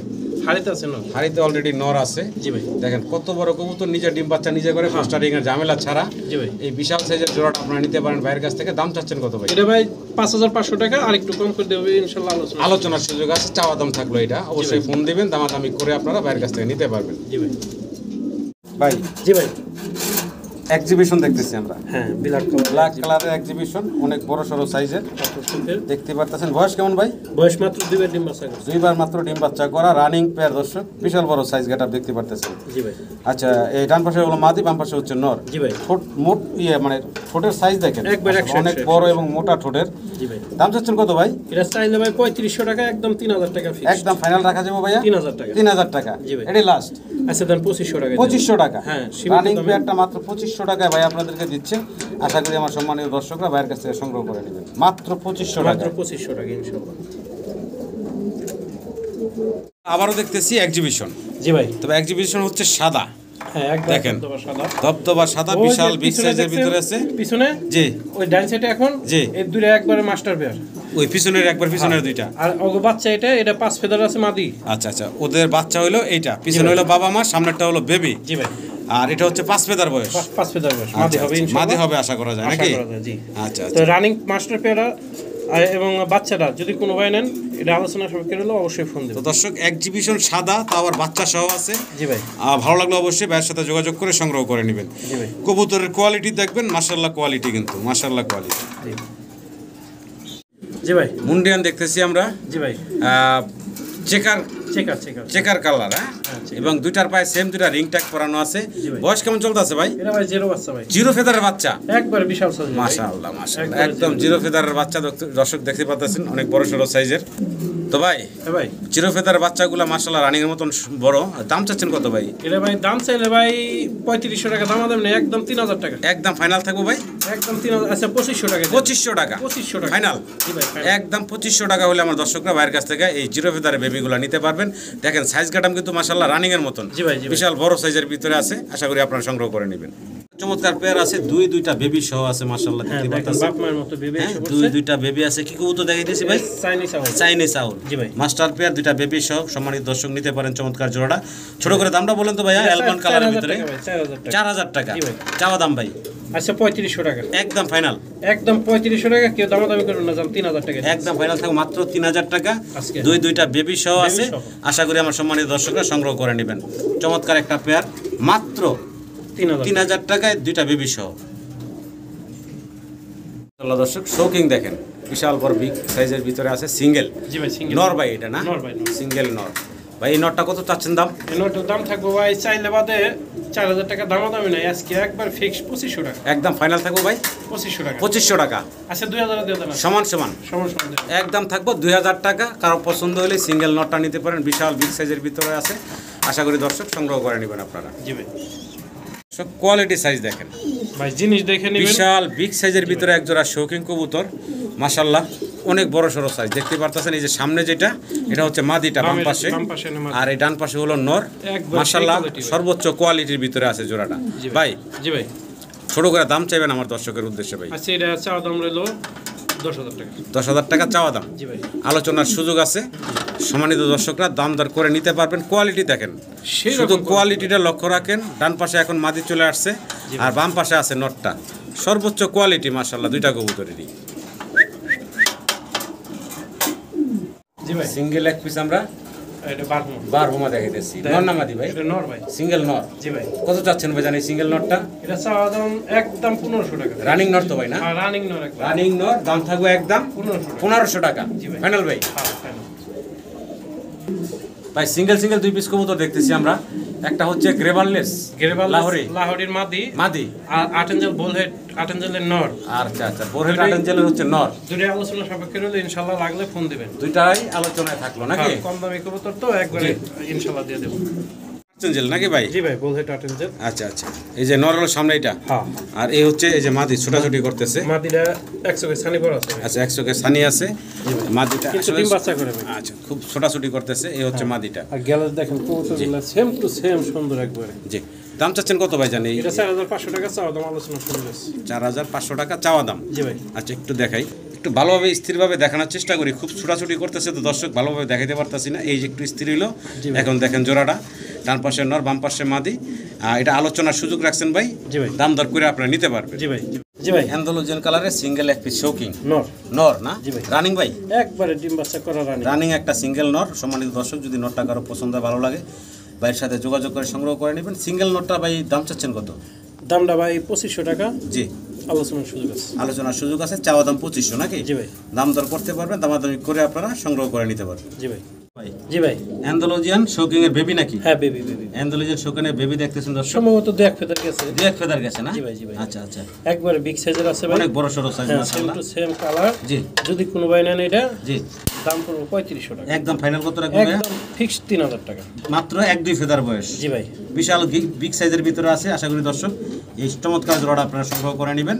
[SPEAKER 2] হাড়িতে আছে নর।
[SPEAKER 1] হাড়িতে অলরেডি নর আছে।
[SPEAKER 2] জি ভাই।
[SPEAKER 1] দেখেন কত বড় কবুতর, নিজে ডিম বাচ্চা নিজে করে, ফাস্টারিং এর ঝামেলা ছাড়া।
[SPEAKER 2] জি ভাই।
[SPEAKER 1] এই বিশাল সাইজের জোড়াটা আপনারা নিতে পারেন ভাইয়ের কাছ থেকে। দাম চাচ্ছেন কত ভাই?
[SPEAKER 2] এটা ভাই 5500 টাকা, আর একটু কম করে দেবে ইনশাআল্লাহ।
[SPEAKER 1] আলোচনার সুযোগ আছে, চাওয়া দাম থাকলো এটা। অবশ্যই ফোন দিবেন, দামাদামি করে আপনারা ভাইয়ের কাছ থেকে নিতে পারবেন।
[SPEAKER 2] জি ভাই।
[SPEAKER 1] ভাই
[SPEAKER 2] জি ভাই।
[SPEAKER 1] এক্সিবিশন দেখতেছি আমরা।
[SPEAKER 2] হ্যাঁ
[SPEAKER 1] ব্ল্যাক কালারের এক্সিবিশন, অনেক বড় সড়ো সাইজের দেখতে পারতেছেন। বয়স কেমন ভাই?
[SPEAKER 2] বয়স মাত্র 2বার ডিম বাচ্চা করছে।
[SPEAKER 1] 2বার মাত্র ডিম বাচ্চা করা, রানিং পেয়ার দর্শক। বিশাল বড় সাইজ গেটআপ দেখতে পারতেছেন।
[SPEAKER 2] জি ভাই।
[SPEAKER 1] আচ্ছা, এই ডান পাশে হলো মাদি, বাম পাশে হচ্ছে নর।
[SPEAKER 2] জি ভাই।
[SPEAKER 1] ঠোঁট মোট মানে ঠোঁটের সাইজ দেখেন অনেক বড় এবং মোটা ঠোঁটের।
[SPEAKER 2] জি ভাই।
[SPEAKER 1] দাম চাচ্ছেন কত ভাই?
[SPEAKER 2] এটা চাইলে ভাই 3500 টাকা, একদম 3000 টাকা ফিক্স।
[SPEAKER 1] একদম ফাইনাল রাখা যাবে ভাইয়া?
[SPEAKER 2] 3000 টাকা।
[SPEAKER 1] 3000 টাকা।
[SPEAKER 2] জি ভাই।
[SPEAKER 1] এটাই লাস্ট।
[SPEAKER 2] আচ্ছা দেন 2500 টাকা।
[SPEAKER 1] 2500 টাকা।
[SPEAKER 2] হ্যাঁ,
[SPEAKER 1] রানিং পেয়ারটা মাত্র 2500 টাকায় ভাই আপনাদেরকে দিচ্ছে। আশা করি আমার সম্মানীয় দর্শকরা ভাইয়ের কাছ থেকে সংগ্রহ করে নেবেন মাত্র 2500 টাকা।
[SPEAKER 2] মাত্র 2500 টাকা ইনশাআল্লাহ।
[SPEAKER 1] আবারও দেখতেছি এক্সিবিশন।
[SPEAKER 2] জি ভাই।
[SPEAKER 1] তবে এক্সিবিশন হচ্ছে সাদা।
[SPEAKER 2] হ্যাঁ একদম
[SPEAKER 1] দেখেন
[SPEAKER 2] সাদা,
[SPEAKER 1] ধবধবা সাদা, বিশাল বিগ সাইজের ভিতরে আছে।
[SPEAKER 2] পিছনে
[SPEAKER 1] জি
[SPEAKER 2] ওই ডান সাইডে এখন
[SPEAKER 1] জি
[SPEAKER 2] এই দুইটা একবারে মাস্টার পেয়ার।
[SPEAKER 1] ওই পিছনের একবার পিছনের দুইটা।
[SPEAKER 2] আর ওগো বাচ্চা এটা 5 ফেদার আছে মাদি।
[SPEAKER 1] আচ্ছা ওদের বাচ্চা হলো এইটা, পিছনে হলো বাবা মা, সামনেরটা হলো বেবি।
[SPEAKER 2] জি ভাই।
[SPEAKER 1] আর এটা হচ্ছে 5 ফেদার বয়স।
[SPEAKER 2] 5 ফেদার বয়স মাদি হবে ইনশাআল্লাহ।
[SPEAKER 1] মাদি হবে আশা করা যায় নাকি?
[SPEAKER 2] জি।
[SPEAKER 1] আচ্ছা
[SPEAKER 2] তো রানিং মাস্টার পেয়ার এবং বাচ্চাটা যদি কোনো ভাই নেন, এটা আলোচনা সাপেক্ষে হলে অবশ্যই ফোন দেবেন।
[SPEAKER 1] তো দর্শক, এক্সিবিশন সাদা, তাও আবার বাচ্চা সহ আছে।
[SPEAKER 2] জি ভাই।
[SPEAKER 1] ভালো লাগলে অবশ্যই ভাইয়ের সাথে যোগাযোগ করে সংগ্রহ করে নেবেন।
[SPEAKER 2] জি ভাই।
[SPEAKER 1] কবুতরের কোয়ালিটি দেখবেন, মাশাআল্লাহ কোয়ালিটি, কিন্তু মাশাআল্লাহ কোয়ালিটি।
[SPEAKER 2] জি। জি ভাই
[SPEAKER 1] মুন্ডিয়ান দেখতেছি আমরা
[SPEAKER 2] জি ভাই
[SPEAKER 1] চেকার
[SPEAKER 2] চেকার
[SPEAKER 1] চেকার কালার হ্যাঁ এবং দুইটার পায়ে সেম দুইটা রিং ট্যাগ করানো আছে বয়স কেমন চলতেছে ভাই
[SPEAKER 2] এটা ভাই জিরো বাচ্চা ভাই
[SPEAKER 1] জিরো ফেদারের বাচ্চা
[SPEAKER 2] একবারে বিশাল সাইজ
[SPEAKER 1] মাশাআল্লাহ মাশাআল্লাহ একদম জিরো ফেদারের বাচ্চা দর্শক দেখতে পাচ্ছেন অনেক বড় সড়ো সাইজের তো ভাই
[SPEAKER 2] ভাই
[SPEAKER 1] জিরো ফেদারের বাচ্চাগুলো মাশাআল্লাহ রানিং এর মতন বড় দাম চাচ্ছেন কত ভাই
[SPEAKER 2] এটা ভাই দাম চাইলে ভাই 3500 টাকা দাম দেন একদম 3000 টাকা
[SPEAKER 1] একদম ফাইনাল থাকবো ভাই
[SPEAKER 2] একদম 3000 আচ্ছা 2500 টাকা
[SPEAKER 1] 2500 টাকা
[SPEAKER 2] 2500 টাকা
[SPEAKER 1] ফাইনাল
[SPEAKER 2] জি ভাই
[SPEAKER 1] একদম 2500 টাকা হলে আমার দর্শকরা ভাইয়ের কাছ থেকে এই জিরো ফেদারের বেবিগুলো নিতে পারবেন দেখেন সাইজ কাটাম কিন্তু মাশাআল্লাহ রানিং এর মতন
[SPEAKER 2] জি ভাই
[SPEAKER 1] বিশাল বড় সাইজের ভিতরে আছে আশা করি আপনারা সংগ্রহ করে নেবেন চমৎকার পেয়ার আছে দুইটা বেবি সহ আছে মাশাআল্লাহ দেখতে পাচ্ছেন
[SPEAKER 2] বাপ মায়ের মতো বেবি এসে
[SPEAKER 1] দুইটা বেবি আছে কি কবুতর দেখাইতেছি ভাই চাইনিজ আউল
[SPEAKER 2] জি ভাই
[SPEAKER 1] মাস্টার পেয়ার দুইটা বেবি সহ সম্মানিত দর্শক নিতে পারেন চমৎকার জোড়াটা ছোট করে দামটা বলেন তো ভাইয়া অ্যালমন্ড কালারের ভিতরে 4000 টাকা চাওয়া দাম ভাই
[SPEAKER 2] আচ্ছা 3500 টাকা
[SPEAKER 1] একদম ফাইনাল
[SPEAKER 2] একদম 3500 টাকা কেউ দামাদামি করুন না দাম 3000 টাকা
[SPEAKER 1] একদম ফাইনাল থাকবে মাত্র 3000 টাকা দুইটা বেবি সহ আছে আশা করি আমার সম্মানিত দর্শকরা সংগ্রহ করে নেবেন চমৎকার একটা পেয়ার মাত্র 3000 টাকায় দুইটা বেবি সহ দর্শক শোকিং দেখেন বিশাল বড় বিগ সাইজের ভিতরে আছে সিঙ্গেল
[SPEAKER 2] জি ভাই সিঙ্গেল
[SPEAKER 1] নর ভাই এটা না
[SPEAKER 2] নর ভাই
[SPEAKER 1] সিঙ্গেল নর ভাই এই নটটা কত চাচ্ছেন দাম
[SPEAKER 2] এই নটটার দাম থাকবে ভাই চাইলে বাদে 4000 টাকা দামাদামি নাই আজকে একবার ফিক্স 2500 টাকা
[SPEAKER 1] একদম ফাইনাল থাকবো ভাই
[SPEAKER 2] 2500 টাকা
[SPEAKER 1] 2500 টাকা
[SPEAKER 2] আচ্ছা 2000 দিয়ে দেন
[SPEAKER 1] সমান সমান
[SPEAKER 2] সমান সমান
[SPEAKER 1] একদম থাকবো 2000 টাকা কারো পছন্দ হলে সিঙ্গেল নটটা নিতে পারেন বিশাল বিগ সাইজের ভিতরে আছে আশা করি দর্শক সংগ্রহ করে নেবেন আপনারা
[SPEAKER 2] জি ভাই
[SPEAKER 1] সব কোয়ালিটি সাইজ দেখেন
[SPEAKER 2] ভাই জিনিস দেখে নেবেন
[SPEAKER 1] বিশাল বিগ সাইজের ভিতরে একজোড়া শৌখিন কবুতর মাশাআল্লাহ অনেক বড় সড়ো সাইজ দেখতে পারতেছেন এই যে সামনে যেটা এটা হচ্ছে মাদিটা বাম পাশে আর এই ডান পাশে হলো নর মাশাআল্লাহ সর্বোচ্চ কোয়ালিটির ভিতরে আছে জোড়াটা ভাই
[SPEAKER 2] জি ভাই
[SPEAKER 1] ছোট করে দাম চাইবেন আমার দর্শকের উদ্দেশ্যে ভাই
[SPEAKER 2] আচ্ছা এটা চাওয়া দাম রইলো 10000 টাকা
[SPEAKER 1] 10000 টাকা চাওয়া দাম
[SPEAKER 2] জি ভাই
[SPEAKER 1] আলোচনার সুযোগ আছে সম্মানিত দর্শকরা দাম দর করে নিতে পারবেন কোয়ালিটি দেখেন শুধু কোয়ালিটিটা লক্ষ্য রাখেন ডান পাশে এখন মাদি চলে আসছে আর বাম পাশে আছে নটটা সর্বোচ্চ কোয়ালিটি মাশাআল্লাহ দুইটা কবুতরেরই
[SPEAKER 2] জি ভাই
[SPEAKER 1] সিঙ্গেল এক পিস আমরা
[SPEAKER 2] এটা
[SPEAKER 1] বারহুমা দেখাইতেছি নর না মাদি ভাই
[SPEAKER 2] এটা নর ভাই
[SPEAKER 1] সিঙ্গেল নর
[SPEAKER 2] জি ভাই
[SPEAKER 1] কত চাচ্ছেন ভাই জানি সিঙ্গেল নটটা
[SPEAKER 2] এটা চাওয়া দাম একদম 1500 টাকা
[SPEAKER 1] রানিং নর তো ভাই না
[SPEAKER 2] রানিং নর একদম
[SPEAKER 1] রানিং নর দাম থাকবে একদম 1500 টাকা ফাইনাল ভাই ভাই সিঙ্গেল দুই পিস কবুতর দেখতেছি আমরা একটা হচ্ছে গ্রেভারলেস
[SPEAKER 2] লাহোরের মাদি আর আটেঞ্জেল বোলহেড আটেঞ্জেলের নর
[SPEAKER 1] আচ্ছা বোলহেড আটেঞ্জেলের হচ্ছে নর
[SPEAKER 2] দুটোই আলোচনা সাপেক্ষে রইলে ইনশাআল্লাহ লাগলে ফোন দিবেন
[SPEAKER 1] দুইটাই আলোচনায় থাকলো নাকি
[SPEAKER 2] কম দামি কবুতর তো একবারে ইনশাআল্লাহ দিয়ে দেব
[SPEAKER 1] আটেঞ্জেল নাকি ভাই
[SPEAKER 2] জি ভাই বোলহেড আটেঞ্জেল
[SPEAKER 1] আচ্ছা এই যে নর হলো সামনে এটা
[SPEAKER 2] হ্যাঁ
[SPEAKER 1] আর এই হচ্ছে এই যে মাদি ছোটাছুটি করতেছে
[SPEAKER 2] মাদিটা 100 কে সানি পড়া আছে
[SPEAKER 1] আচ্ছা 100 কে সানি আছে মাদিটা
[SPEAKER 2] কিন্তু ডিম বাচ্চা করে
[SPEAKER 1] আচ্ছা খুব ছোটাছুটি করতেছে এই হচ্ছে মাদিটা
[SPEAKER 2] আর গ্যালাস দেখেন কবুতরগুলো সেম টু সেম সুন্দর একবারে
[SPEAKER 1] জি দাম চাচ্ছেন কত ভাই জানি
[SPEAKER 2] এটা 4500 টাকা চাওয়া দাম আলোচনা শুনবেন
[SPEAKER 1] 4500 টাকা চাওয়া দাম
[SPEAKER 2] জি ভাই
[SPEAKER 1] আচ্ছা একটু দেখাই একটু ভালোভাবে স্থিরভাবে দেখানোর চেষ্টা করি খুব ছোটাছুটি করতেছে তো দর্শক ভালোভাবে দেখাইতে পারতাছি না এই যে একটু স্থির হলো এখন দেখেন জোড়াটা ডান পাশে নর বাম পাশে মাদি এটা আলোচনার সুযোগ রাখছেন ভাই
[SPEAKER 2] জি ভাই
[SPEAKER 1] দাম দর করে আপনারা নিতে পারবেন
[SPEAKER 2] জি ভাই জি ভাই
[SPEAKER 1] অ্যান্ডালুজিয়ান কালারের সিঙ্গেল এক পিস শৌকিং
[SPEAKER 2] নর
[SPEAKER 1] না
[SPEAKER 2] জি ভাই
[SPEAKER 1] রানিং ভাই
[SPEAKER 2] একবারে ডিম বাচ্চা করা
[SPEAKER 1] রানিং একটা সিঙ্গেল নর সম্মানিত দর্শক যদি নরটা কারো পছন্দ ভালো লাগে ভাইয়ের সাথে যোগাযোগ করে সংগ্রহ করে নেবেন সিঙ্গেল নটটা ভাই দাম চাচ্ছেন কত
[SPEAKER 2] দামটা ভাই 2500 টাকা
[SPEAKER 1] জি
[SPEAKER 2] আলোচনার সুযোগ আছে
[SPEAKER 1] আলোচনার সুযোগ আছে চাওয়া দাম 2500 নাকি
[SPEAKER 2] জি ভাই
[SPEAKER 1] দাম দর করতে পারবেন দামাদামি করে আপনারা সংগ্রহ করে নিতে পারবেন
[SPEAKER 2] জি ভাই জি ভাই
[SPEAKER 1] অ্যান্ডালুজিয়ান শৌকিং এর বেবি নাকি
[SPEAKER 2] হ্যাঁ বেবি
[SPEAKER 1] অ্যান্ডালুজিয়ান শৌকিংয়ের বেবি দেখতেছেন দর্শক
[SPEAKER 2] সম্ভবত দুই এক ফেদার গেছে
[SPEAKER 1] দুই এক ফেদার গেছে না
[SPEAKER 2] জি ভাই
[SPEAKER 1] আচ্ছা
[SPEAKER 2] একবারে বিগ সাইজের আছে ভাই
[SPEAKER 1] অনেক বড় সরো সাইজ
[SPEAKER 2] মাশাআল্লাহ সেম টু সেম কালার
[SPEAKER 1] জি
[SPEAKER 2] যদি কোনো ভাই নেন এটা
[SPEAKER 1] জি
[SPEAKER 2] দাম পড়বে 3500 টাকা
[SPEAKER 1] একদম ফাইনাল কত রাখবেন
[SPEAKER 2] একদম ফিক্সড 3000 টাকা
[SPEAKER 1] মাত্র এক দুই ফেদার বয়স
[SPEAKER 2] জি ভাই
[SPEAKER 1] বিশাল বিগ সাইজের ভিতরে আছে আশা করি দর্শক এই চমৎকার জোড়াটা আপনারা সংগ্রহ করে নেবেন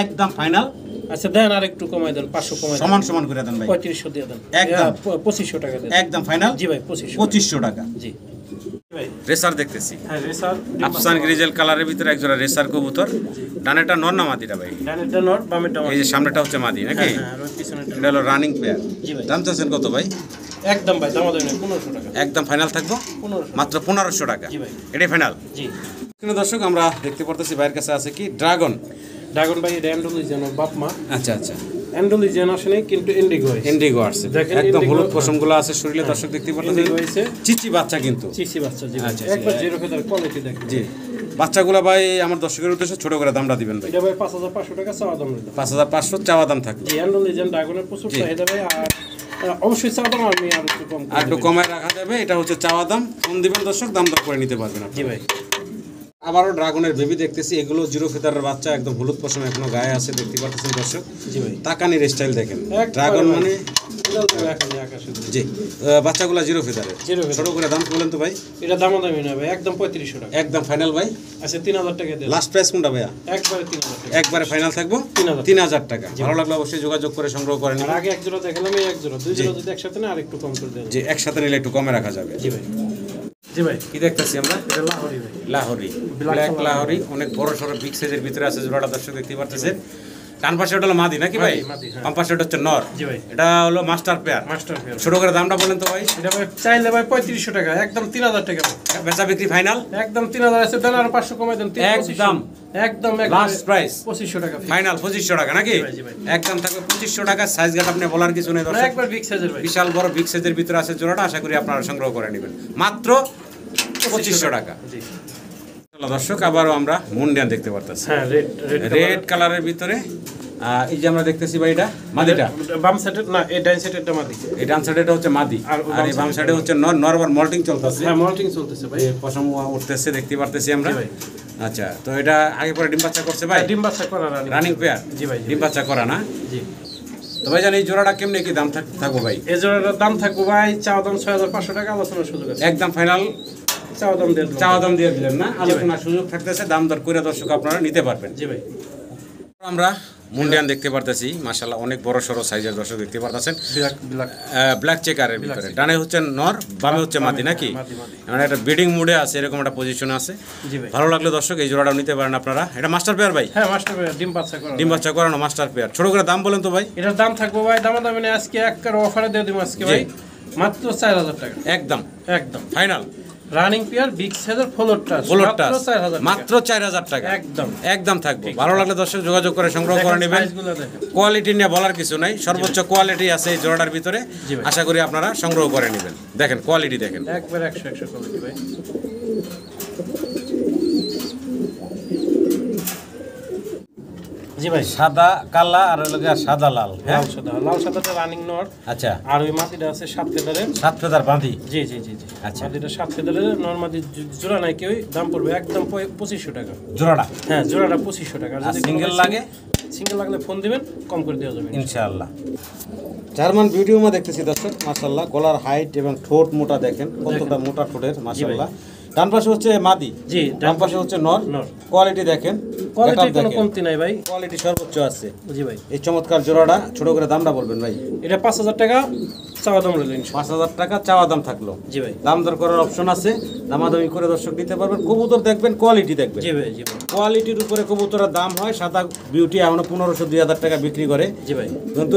[SPEAKER 1] একদম ফাইনাল
[SPEAKER 2] আচ্ছা দেন আর একটু কমাই দেন 500 কমাই দেন
[SPEAKER 1] সমান করে দেন ভাই
[SPEAKER 2] 3500 দিয়ে দেন
[SPEAKER 1] একদম
[SPEAKER 2] 2500 টাকা দেন
[SPEAKER 1] একদম ফাইনাল
[SPEAKER 2] জি ভাই
[SPEAKER 1] 2500 টাকা
[SPEAKER 2] জি ভাই
[SPEAKER 1] রেসার দেখতেছি
[SPEAKER 2] হ্যাঁ রেসার
[SPEAKER 1] আফসান গ্রিজেল কালারের ভিতরে একজোড়া রেসার কবুতর ডানেটা নর না মাদিটা ভাই
[SPEAKER 2] ডানেরটা নর বামেরটা মাদি
[SPEAKER 1] এই যে সামনেটা হচ্ছে মাদি নাকি
[SPEAKER 2] হ্যাঁ আর পিছনেরটা
[SPEAKER 1] এটা হলো রানিং পেয়ার
[SPEAKER 2] জি ভাই
[SPEAKER 1] দাম চাচ্ছেন কত ভাই
[SPEAKER 2] একদম ভাই দাম দেন 1500 টাকা
[SPEAKER 1] একদম ফাইনাল থাকবো
[SPEAKER 2] 1500
[SPEAKER 1] মাত্র 1500 টাকা
[SPEAKER 2] জি ভাই
[SPEAKER 1] এটাই ফাইনাল
[SPEAKER 2] জি
[SPEAKER 1] এখানে দর্শক আমরা দেখতে পারতেছি ভাইয়ের কাছে আছে কি ড্রাগন
[SPEAKER 2] ভাই অ্যান্ডোলিজিয়ান বাপ মা
[SPEAKER 1] আচ্ছা
[SPEAKER 2] অ্যান্ডোলিজিয়ান আসেনি কিন্তু ইন্ডিগো
[SPEAKER 1] আছে একদম হলুদ পশমগুলো আছে শরীরে দর্শক দেখতে পারতেছেন
[SPEAKER 2] হয়েছে
[SPEAKER 1] চিচি বাচ্চা কিন্তু
[SPEAKER 2] চিচি বাচ্চা জি একবার জিরো ফেদার কোয়ালিটি দেখেন
[SPEAKER 1] জি বাচ্চাগুলো ভাই আমার দর্শকের উদ্দেশ্যে ছোট করে দামটা দিবেন ভাই।
[SPEAKER 2] এটা ভাই 5500 টাকা চাওয়া দাম রইল।
[SPEAKER 1] 5500 চাওয়া দাম থাকবে।
[SPEAKER 2] জি অ্যান্ড্রয়েড লেজেন্ড ড্রাগনের প্রচুর চাহিদা ভাই। আর অবশ্যই চাওয়া দাম আমি আর একটু কম
[SPEAKER 1] আর একটু কমায় রাখা যাবে। এটা হচ্ছে চাওয়া দাম, ফোন দিবেন দর্শক, দাম দর করে নিতে পারবেন আপনি।
[SPEAKER 2] জি ভাই।
[SPEAKER 1] আবারও ড্রাগনের বেবি দেখতেছি, এগুলো জিরো ফেদারের বাচ্চা, একদম হলুদ পশম এখনো গায়ে আছে, দেখতে পাচ্ছেন দর্শক।
[SPEAKER 2] জি ভাই।
[SPEAKER 1] তাকানির স্টাইল দেখেন,
[SPEAKER 2] একবারে
[SPEAKER 1] ড্রাগন মানে
[SPEAKER 2] জি।
[SPEAKER 1] জি বাচ্চাগুলো জিরো ফেদারের। ছোট করে দাম বলেন তো ভাই।
[SPEAKER 2] এটা দামাদামি না ভাই, একদম 3500 টাকা।
[SPEAKER 1] একদম ফাইনাল ভাই।
[SPEAKER 2] আচ্ছা 3000 টাকা দেন।
[SPEAKER 1] লাস্ট প্রাইস কোনটা ভাইয়া?
[SPEAKER 2] একবারে 3000 টাকা।
[SPEAKER 1] একবারে ফাইনাল থাকবো 3000 টাকা। ভালো লাগলে অবশ্যই যোগাযোগ করে সংগ্রহ করেন।
[SPEAKER 2] আর আগে এক জোড়া দেখালাম, এই এক জোড়া, দুই জোড়া যদি একসাথে না আরেকটু কম করে দেন।
[SPEAKER 1] জি একসাথে নিলে একটু কমে রাখা যাবে।
[SPEAKER 2] জি ভাই। জি ভাই।
[SPEAKER 1] কি দেখতেছি আমরা?
[SPEAKER 2] এটা লাহোরি ভাই।
[SPEAKER 1] লাহোরি, ব্ল্যাক লাহোরি, অনেক বড় সড়ো বিগ সাইজের ভিতরে আছে জোড়াটা, দর্শক দেখতে পাচ্ছেন। ডান পাশে ওটা হলো মাদি নাকি ভাই? বাম পাশে ওটা হচ্ছে নর।
[SPEAKER 2] জি ভাই।
[SPEAKER 1] এটা হলো মাস্টার পেয়ার।
[SPEAKER 2] Master pair.
[SPEAKER 1] ছোট করে দামটা বলেন তো ভাই।
[SPEAKER 2] এটা ভাই চাইলে ভাই 3500 টাকা, একদম 3000 টাকা ভাই।
[SPEAKER 1] বেচা বিক্রি ফাইনাল
[SPEAKER 2] একদম 3000 আছে, দেন আর 500 কমাই দেন।
[SPEAKER 1] একদম
[SPEAKER 2] একদম
[SPEAKER 1] লাস্ট প্রাইস
[SPEAKER 2] 2500 টাকা
[SPEAKER 1] ফাইনাল 2500 টাকা নাকি?
[SPEAKER 2] জি ভাই।
[SPEAKER 1] একদম থাকবে 2500 টাকা। সাইজ গাট আপনি বলার কিছু নেই দর্শক,
[SPEAKER 2] একবার বিগ সাইজের ভাই।
[SPEAKER 1] বিশাল বড় বিগ সাইজের ভিতরে আছে জোড়াটা। আশা করি আপনারা সংগ্রহ করে নেবেন মাত্র 2500 টাকা।
[SPEAKER 2] জি
[SPEAKER 1] দর্শক আবারও আমরা মুন্ডিয়ান দেখতে পারতেছি।
[SPEAKER 2] হ্যাঁ
[SPEAKER 1] রেড কালারের ভিতরে। এই যে আমরা দেখতেছি ভাই, এটা মাদিটা।
[SPEAKER 2] বাম সাইডের না, এই ডান সাইডেরটা মাদি।
[SPEAKER 1] এই ডান সাইডেটা হচ্ছে মাদি, আর এই বাম সাইডে হচ্ছে নর। নরবার মল্টিং চলতেছে।
[SPEAKER 2] হ্যাঁ মল্টিং চলতেছে ভাই।
[SPEAKER 1] পশম উঠতেছে দেখতে পারতেছি আমরা।
[SPEAKER 2] জি ভাই।
[SPEAKER 1] আচ্ছা, তো এটা আগে পরে ডিম বাচ্চা করছে ভাই?
[SPEAKER 2] ডিম বাচ্চা করা
[SPEAKER 1] রানিং পেয়ার।
[SPEAKER 2] জি ভাই।
[SPEAKER 1] ডিম বাচ্চা করা না?
[SPEAKER 2] জি।
[SPEAKER 1] তো ভাই জান এই জোড়াটা কেমনে কি দাম থাকবো ভাই?
[SPEAKER 2] এই জোড়াটার দাম থাকবো ভাই, চাওয়া দাম 6500 টাকা, আলোচনার সুযোগ আছে।
[SPEAKER 1] একদম ফাইনাল
[SPEAKER 2] চাওয়া দাম দিয়ে
[SPEAKER 1] চাওয়া দাম দিয়ে দিলেন না? আলোচনার সুযোগ থাকতেছে, দাম দর করে দর্শক আপনারা নিতে পারবেন।
[SPEAKER 2] জি ভাই।
[SPEAKER 1] আমরা মুন্ডিয়ান দেখতে পারতেছি, মাশাআল্লাহ অনেক বড় সড়ো সাইজের দর্শক দেখতে পারতেছেন। ব্ল্যাক চেকারের ভিতরে, ডানে হচ্ছে নর, বামে হচ্ছে মাদি নাকি? মানে একটা ব্রিডিং মুডে আছে, এরকম একটা পজিশনে আছে।
[SPEAKER 2] জি ভাই।
[SPEAKER 1] ভালো লাগলে দর্শক এই জোড়াটাও নিতে পারেন আপনারা। এটা মাস্টার পেয়ার ভাই?
[SPEAKER 2] হ্যাঁ মাস্টার পেয়ার, ডিম বাচ্চা করা।
[SPEAKER 1] ডিম বাচ্চা করানো মাস্টার পেয়ার। ছোট করে দাম বলেন তো ভাই।
[SPEAKER 2] এটার দাম থাকবো ভাই, দামাদামি নেই, আজকে একবার অফারে দিয়ে দিব আজকে ভাই, মাত্র 4000 টাকা।
[SPEAKER 1] একদম
[SPEAKER 2] একদম
[SPEAKER 1] ফাইনাল।
[SPEAKER 2] রানিং পেয়ার বিগ সাইজের ফ্লোর টাচ,
[SPEAKER 1] মাত্র 4000 টাকা।
[SPEAKER 2] একদম
[SPEAKER 1] একদম থাকবে। ভালো লাগলে দর্শক যোগাযোগ করে সংগ্রহ করে নেবেন। কোয়ালিটি নিয়ে বলার কিছু নাই, সর্বোচ্চ কোয়ালিটি আছে এই জোড়াটার ভিতরে। আশা করি আপনারা সংগ্রহ করে নেবেন। দেখেন কোয়ালিটি দেখেন,
[SPEAKER 2] একবার 100 কোয়ালিটি ভাই। জি ভাই।
[SPEAKER 1] সাদা কালা আর সাদা লাল।
[SPEAKER 2] লাল সাদা, লাল সাদাটা রানিং নর।
[SPEAKER 1] আচ্ছা,
[SPEAKER 2] আর ওই মাটিটা আছে 7 ফেদারের।
[SPEAKER 1] 7 ফেদার বাঁধি।
[SPEAKER 2] জি জি জি জি।
[SPEAKER 1] আচ্ছা,
[SPEAKER 2] মাটিটা 7 ফেদারের নর মাটি, জোড়া নাই কেউ, দাম পড়বে একদম 2500 টাকা
[SPEAKER 1] জোড়াটা।
[SPEAKER 2] হ্যাঁ জোড়াটা 2500 টাকা। আর যদি
[SPEAKER 1] সিঙ্গেল লাগে,
[SPEAKER 2] সিঙ্গেল লাগলে ফোন দিবেন, কম করে দেওয়া যাবে
[SPEAKER 1] ইনশাআল্লাহ। জার্মান ভিডিও মা দেখতেছি দর্শক, মাশাআল্লাহ গলার হাইট এবং ঠোঁট মোটা দেখেন, কতটা মোটা ঠোঁটের, মাশাআল্লাহ। ডান পাশে হচ্ছে মাদি,
[SPEAKER 2] জি
[SPEAKER 1] ডান পাশে হচ্ছে নর।
[SPEAKER 2] নর।
[SPEAKER 1] কোয়ালিটি দেখেন,
[SPEAKER 2] কোয়ালিটি কোনো কমতি নাই ভাই,
[SPEAKER 1] কোয়ালিটি সর্বোচ্চ আছে।
[SPEAKER 2] জি ভাই।
[SPEAKER 1] এই চমৎকার জোড়াটা ছোট করে দামটা বলবেন ভাই।
[SPEAKER 2] এটা 5000 টাকা চাওয়া দাম রইল ইনশাআল্লাহ।
[SPEAKER 1] 5000 টাকা চাওয়া দাম থাকলো।
[SPEAKER 2] জি ভাই।
[SPEAKER 1] দাম দর করার অপশন আছে, দামাদামি করে দর্শক দিতে পারবেন। কবুতর দেখবেন, কোয়ালিটি দেখবেন।
[SPEAKER 2] জি ভাই। জি ভাই।
[SPEAKER 1] কোয়ালিটির উপরে কবুতরের দাম হয়। সাদা বিউটি এখনো 1500-2000 টাকা বিক্রি করে।
[SPEAKER 2] জি ভাই।
[SPEAKER 1] কিন্তু